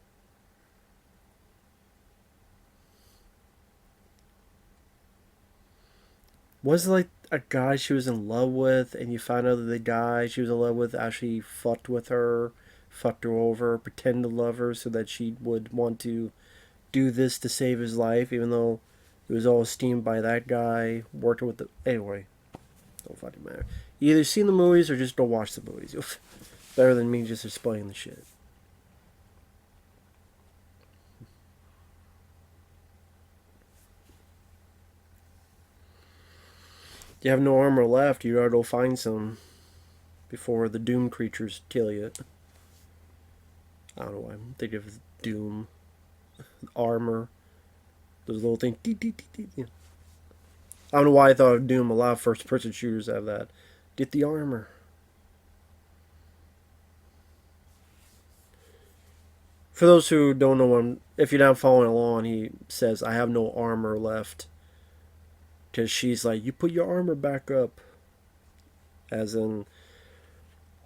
Was it like a guy she was in love with, and you found out that the guy she was in love with actually fucked with her, fucked her over, pretended to love her so that she would want to do this to save his life, even though it was all esteemed by that guy, working with the... Anyway, Don't fucking matter. You either seen the movies or just don't watch the movies. Better than me just explaining the shit. You have no armor left, you gotta go find some before the Doom creatures kill you. I don't know why I'm thinking of Doom. Armor. Those little things. I don't know why I thought of Doom. A lot of first person shooters have that. Get the armor. For those who don't know, if you're not following along, he says, I have no armor left. Because she's like, you put your armor back up. As in,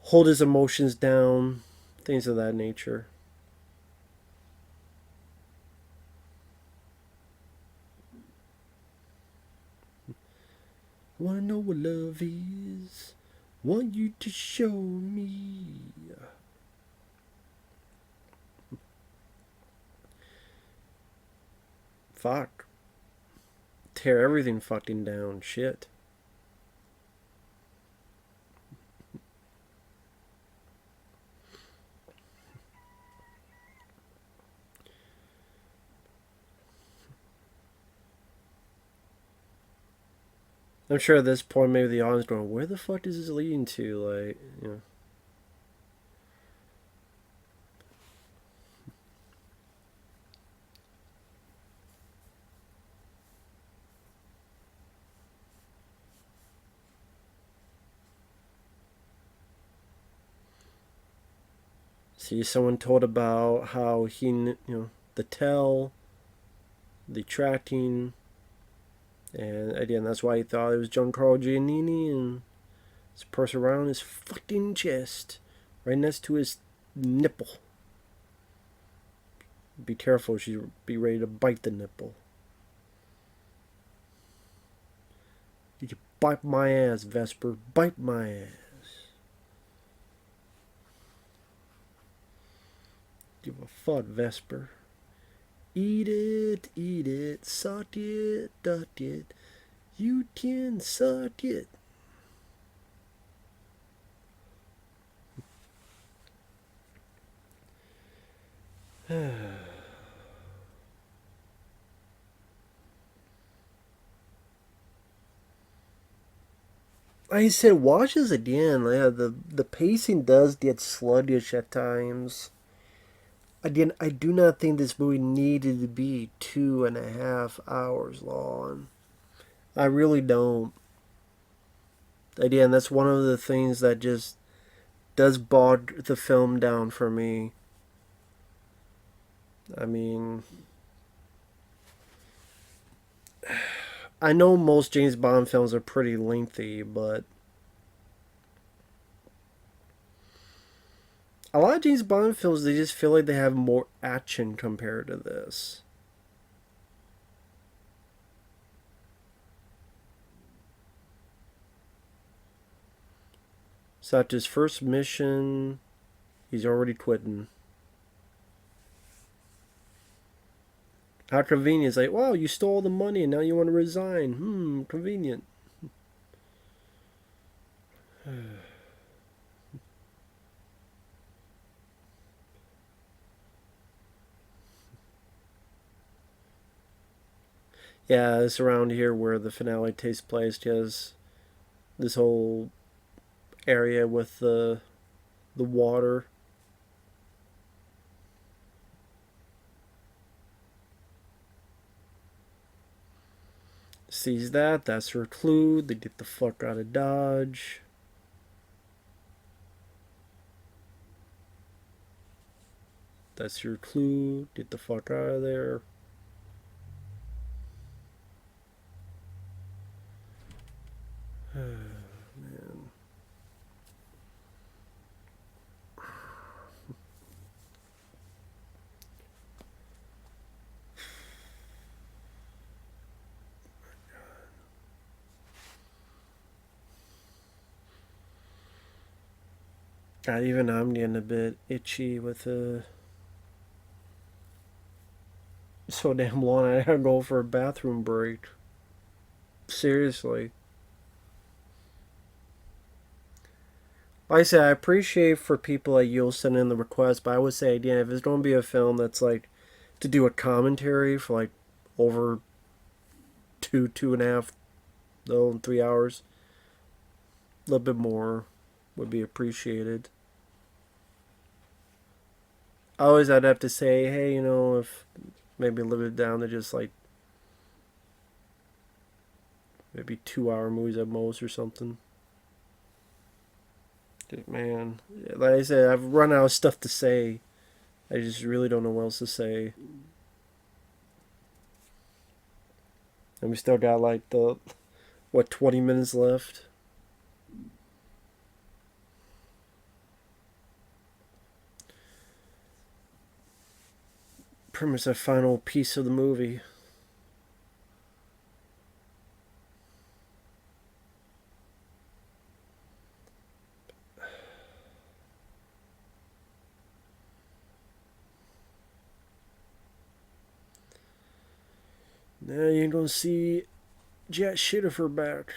hold his emotions down. Things of that nature. Wanna know what love is? Want you to show me. Fuck. Tear everything fucking down. Shit. I'm sure at this point maybe the audience going, where the fuck is this leading to? Like, you know. See, someone told about how he, you know, the tell, the tracking, and again, that's why he thought it was Giancarlo Giannini, and it's a person around his fucking chest, right next to his nipple. Be careful, she'd be ready to bite the nipple. You bite my ass, Vesper, bite my ass. Give a fuck, Vesper. Eat it, suck it, duck it. You can suck it. I said, watch this again. Yeah, the pacing does get sluggish at times. Again, I do not think this movie needed to be 2.5 hours long. I really don't. Again, that's one of the things that just does bog the film down for me. I mean, I know most James Bond films are pretty lengthy, but a lot of James Bond films, they just feel like they have more action compared to this. So after his first mission, he's already quitting. How convenient. It's like, wow, you stole the money and now you want to resign. Convenient. Yeah, it's around here where the finale takes place. Because this whole area with the water. Sees that. That's her clue. They get the fuck out of Dodge. That's your clue. Get the fuck out of there. Man. God, even I'm getting a bit itchy with so damn long. I gotta go for a bathroom break. Seriously. Like I said, I appreciate for people like you'll send in the request, but I would say again, if it's going to be a film that's like to do a commentary for like over 2.5, though 3 hours, a little bit more would be appreciated. Always I'd have to say, hey, if maybe limit it down to just like maybe 2 hour movies at most or something. Man, like I said, I've run out of stuff to say. I just really don't know what else to say. And we still got like 20 minutes left? Pretty much the final piece of the movie. Now you're gonna see Jack Chiffre back.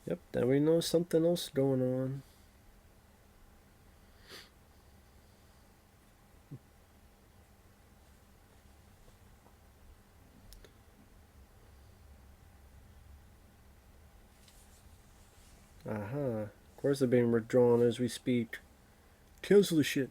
Yep, now we know something else going on. Aha. Of course they're being withdrawn as we speak. Cancel the shit.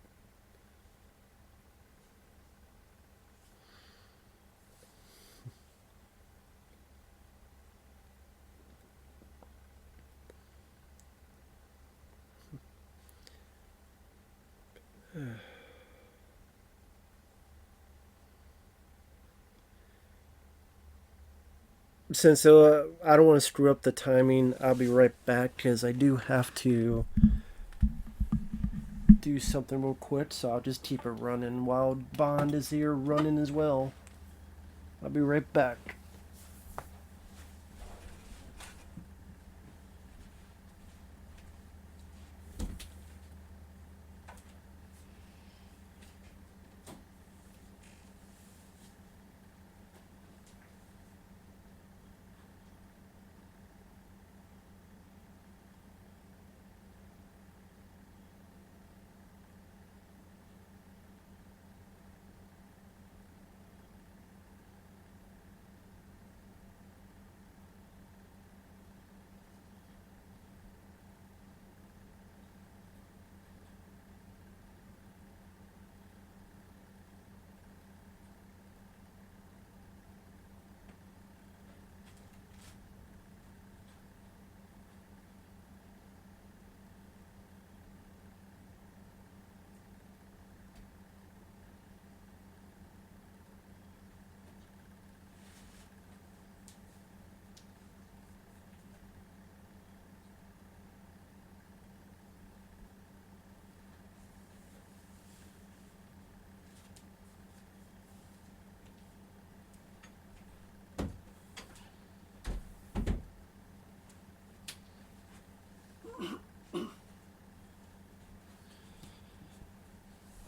Since I don't want to screw up the timing, I'll be right back because I do have to do something real quick, so I'll just keep it running while Bond is here running as well. I'll be right back.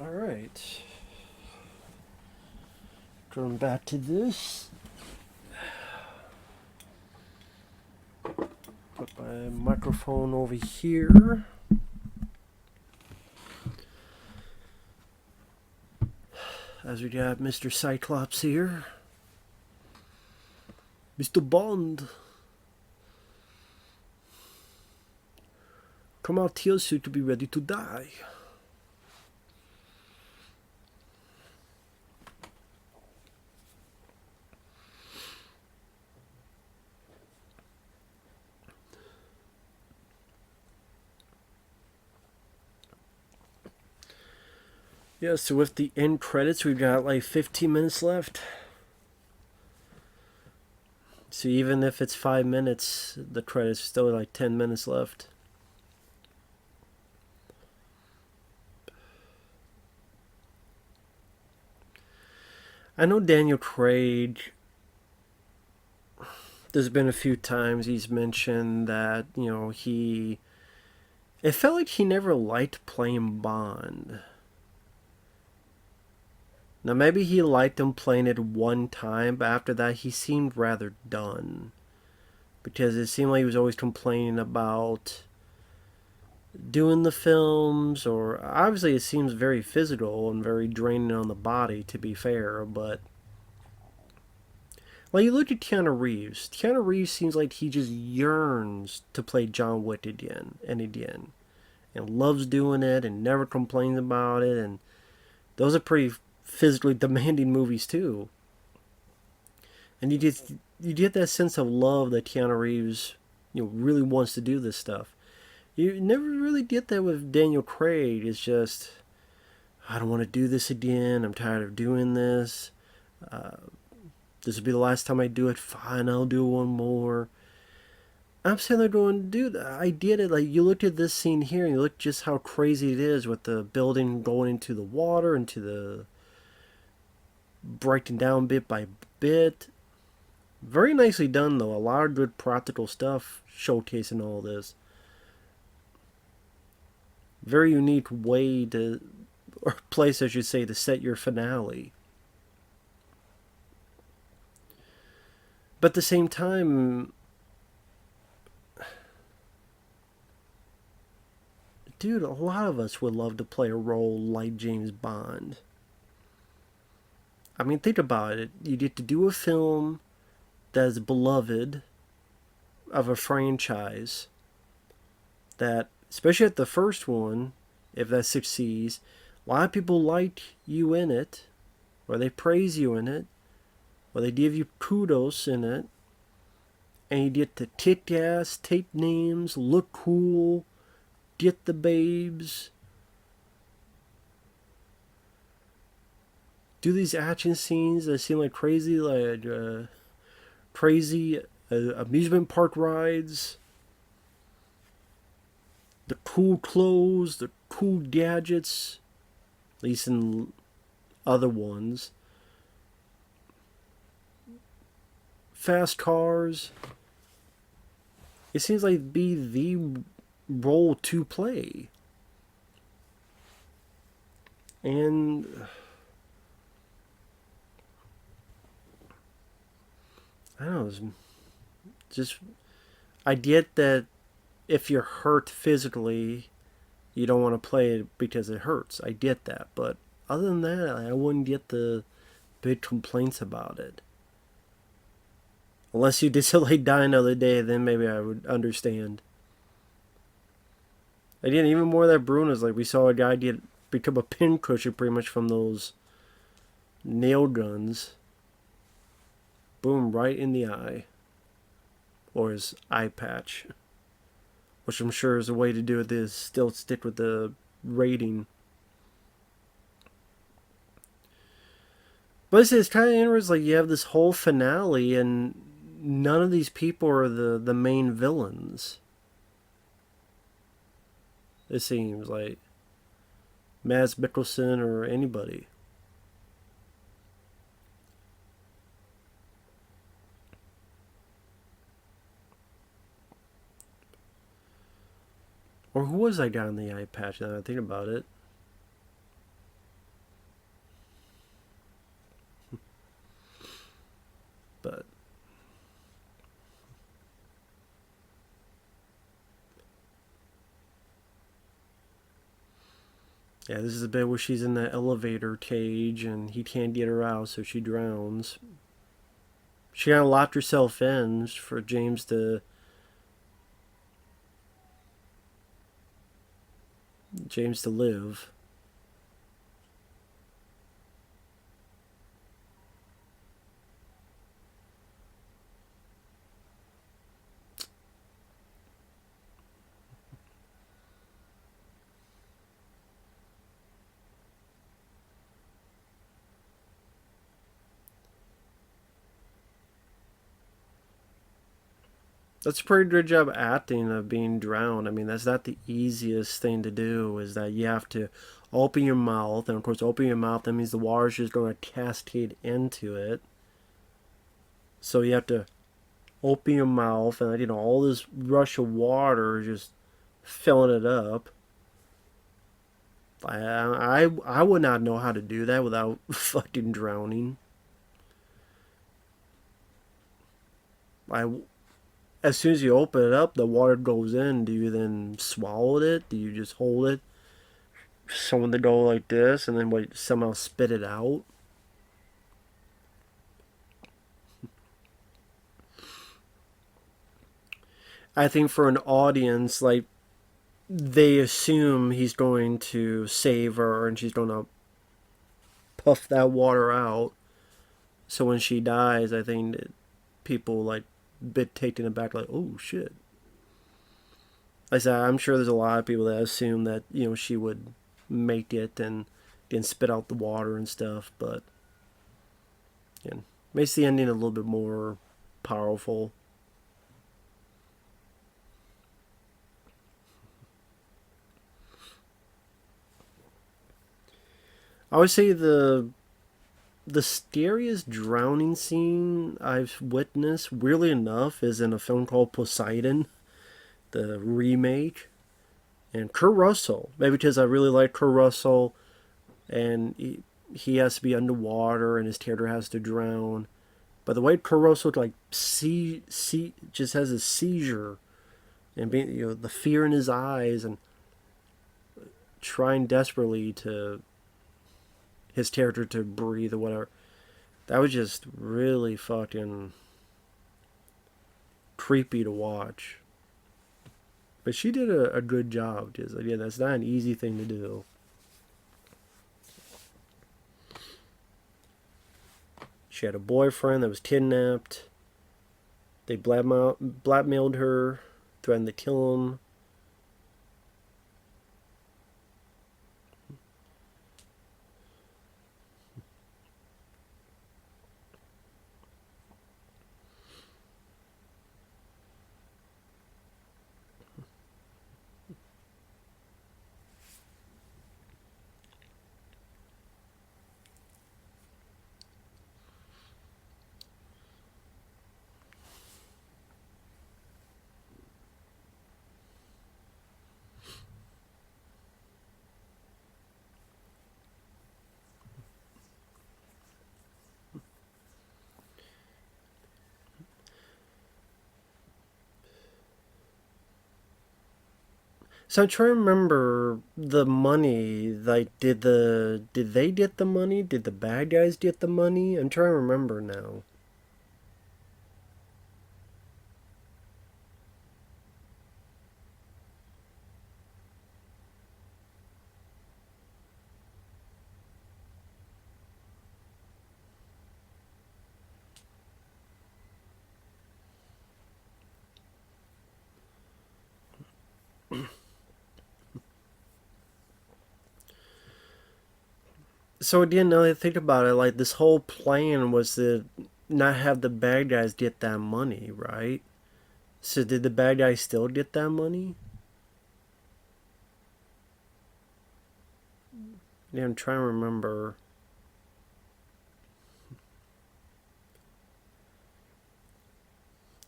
Alright. Going back to this. Put my microphone over here. As we got Mr. Cyclops here. Mr. Bond. Come out here so to be ready to die. Yeah, so with the end credits, we've got like 15 minutes left. So even if it's 5 minutes, the credits still like 10 minutes left. I know Daniel Craig, there's been a few times he's mentioned that, it felt like he never liked playing Bond. Now, maybe he liked him playing it one time, but after that, he seemed rather done. Because it seemed like he was always complaining about doing the films, or obviously it seems very physical and very draining on the body, to be fair, but. Like, you look at Keanu Reeves. Keanu Reeves seems like he just yearns to play John Wick again and again. And loves doing it and never complains about it, and those are pretty physically demanding movies too. And you get that sense of love that Keanu Reeves, really wants to do this stuff. You never really get that with Daniel Craig. It's just, I don't want to do this again. I'm tired of doing this. This will be the last time I do it. Fine, I'll do one more. I'm sitting there going, dude, I did it. Like, you look at this scene here and you look just how crazy it is with the building going into the water, into the breaking down bit by bit. Very nicely done, though. A lot of good practical stuff showcasing all this. Very unique way to, or place, I should say, to set your finale. But at the same time, dude, a lot of us would love to play a role like James Bond. I mean, think about it. You get to do a film that is beloved of a franchise that, especially at the first one, if that succeeds, a lot of people like you in it, or they praise you in it, or they give you kudos in it, and you get to kick ass, take names, look cool, get the babes, do these action scenes that seem like crazy, amusement park rides, the cool clothes, the cool gadgets, at least in other ones, fast cars. It seems like be the role to play. And I don't know, it's just, I get that if you're hurt physically, you don't want to play it because it hurts. I get that, but other than that, I wouldn't get the big complaints about it. Unless you just like die another day, then maybe I would understand. Again, even more of that Bruno's, like we saw a guy become a pincushion pretty much from those nail guns. Boom, right in the eye. Or his eye patch. Which I'm sure is a way to do it, is still stick with the rating. But it's kind of interesting, like you have this whole finale and none of these people are the main villains. It seems like Mads Mikkelsen or anybody. Or who was that guy on the eye patch now that I think about it? But yeah, this is the bit where she's in the elevator cage and he can't get her out, so she drowns. She kind of locked herself in for James to live. That's a pretty good job acting of being drowned. I mean, that's not the easiest thing to do, is that you have to open your mouth. And of course, open your mouth, that means the water's just going to cascade into it. So you have to open your mouth, and all this rush of water is just filling it up. I would not know how to do that without fucking drowning. I As soon as you open it up, the water goes in. Do you then swallow it? Do you just hold it? Someone to go like this, and then wait, somehow spit it out? I think for an audience, like, they assume he's going to save her and she's going to puff that water out. So when she dies, I think that people like bit taken aback, like, oh shit. Like I said, I'm sure there's a lot of people that assume that she would make it and spit out the water and stuff, but makes the ending a little bit more powerful. I would say the scariest drowning scene I've witnessed, weirdly enough, is in a film called Poseidon, the remake. And Kurt Russell, maybe because I really like Kurt Russell, and he has to be underwater and his character has to drown. But the way Kurt Russell like just has a seizure, and being the fear in his eyes, and trying desperately to his character to breathe or whatever. That was just really fucking creepy to watch. But she did a good job. Just again, that's not an easy thing to do. She had a boyfriend that was kidnapped. They blackmailed her, threatened to kill him. So I'm trying to remember the money. Like, did they get the money? Did the bad guys get the money? I'm trying to remember now. So again, now that I think about it, like this whole plan was to not have the bad guys get that money, right? So did the bad guys still get that money? Yeah, I'm trying to remember.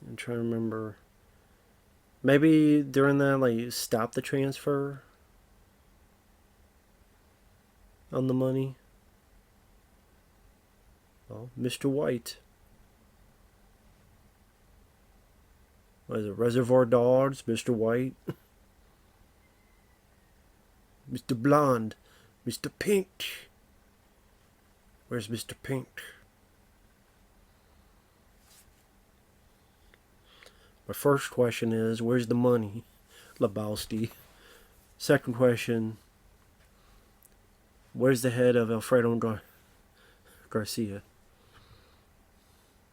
I'm trying to remember. Maybe during that, like, stop the transfer on the money. Well, Mr. White. What is it? Reservoir Dogs, Mr. White, Mr. Blonde, Mr. Pink. Where's Mr. Pink? My first question is, where's the money, Lebowski? Second question, where's the head of Alfredo Garcia?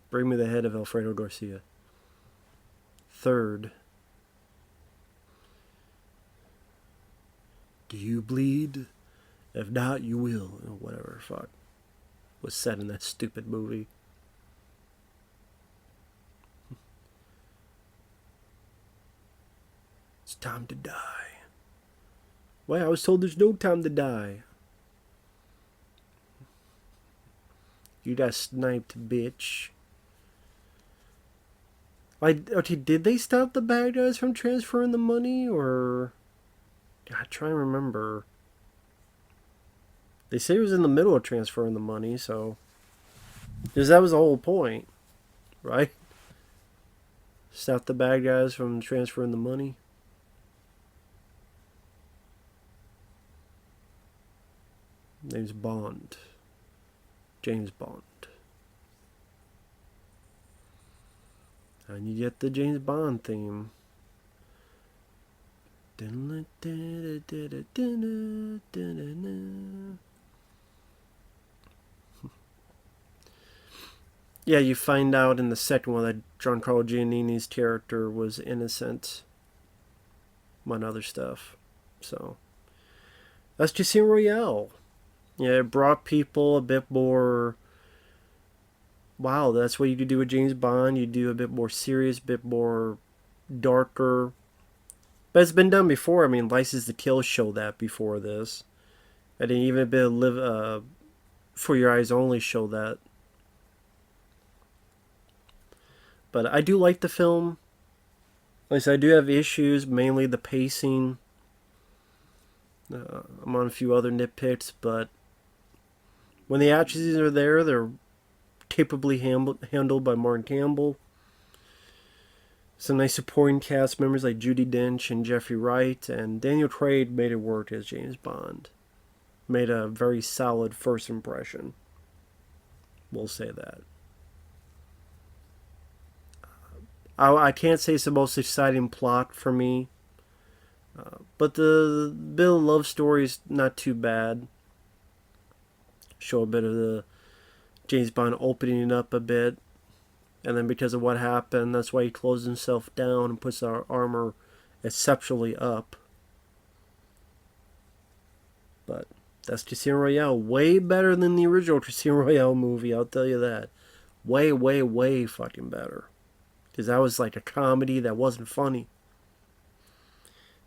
Bring me the head of Alfredo Garcia. Third, do you bleed? If not, you will. Or whatever fuck was said in that stupid movie. time to die. Wait, I was told there's no time to die. You got sniped, bitch. Okay, did they stop the bad guys from transferring the money, or... God, try and remember. They say it was in the middle of transferring the money, so... Because that was the whole point, right? Stop the bad guys from transferring the money. Name's Bond. James Bond. And you get the James Bond theme. Yeah, you find out in the second one that Giancarlo Giannini's character was innocent, among other stuff. So, that's Casino Royale. Yeah, it brought people a bit more... Wow, that's what you do with James Bond. You do a bit more serious, a bit more darker. But it's been done before. I mean, License to Kill showed that before this. And even a bit of For Your Eyes Only showed that. But I do like the film. Like I said, I do have issues, mainly the pacing. I'm on a few other nitpicks, but when the actresses are there, they're capably handled by Martin Campbell. Some nice supporting cast members like Judi Dench and Jeffrey Wright, and Daniel Craig made it work as James Bond. Made a very solid first impression. We'll say that. I can't say it's the most exciting plot for me, but the bit of love story is not too bad. Show a bit of the James Bond opening up a bit, and then because of what happened, that's why he closed himself down and puts our armor exceptionally up. But that's Casino Royale. Way better than the original Casino Royale movie, I'll tell you that. Way, way, way fucking better. Because that was like a comedy that wasn't funny.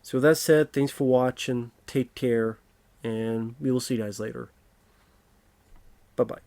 So with that said, thanks for watching. Take care. And we will see you guys later. Bye-bye.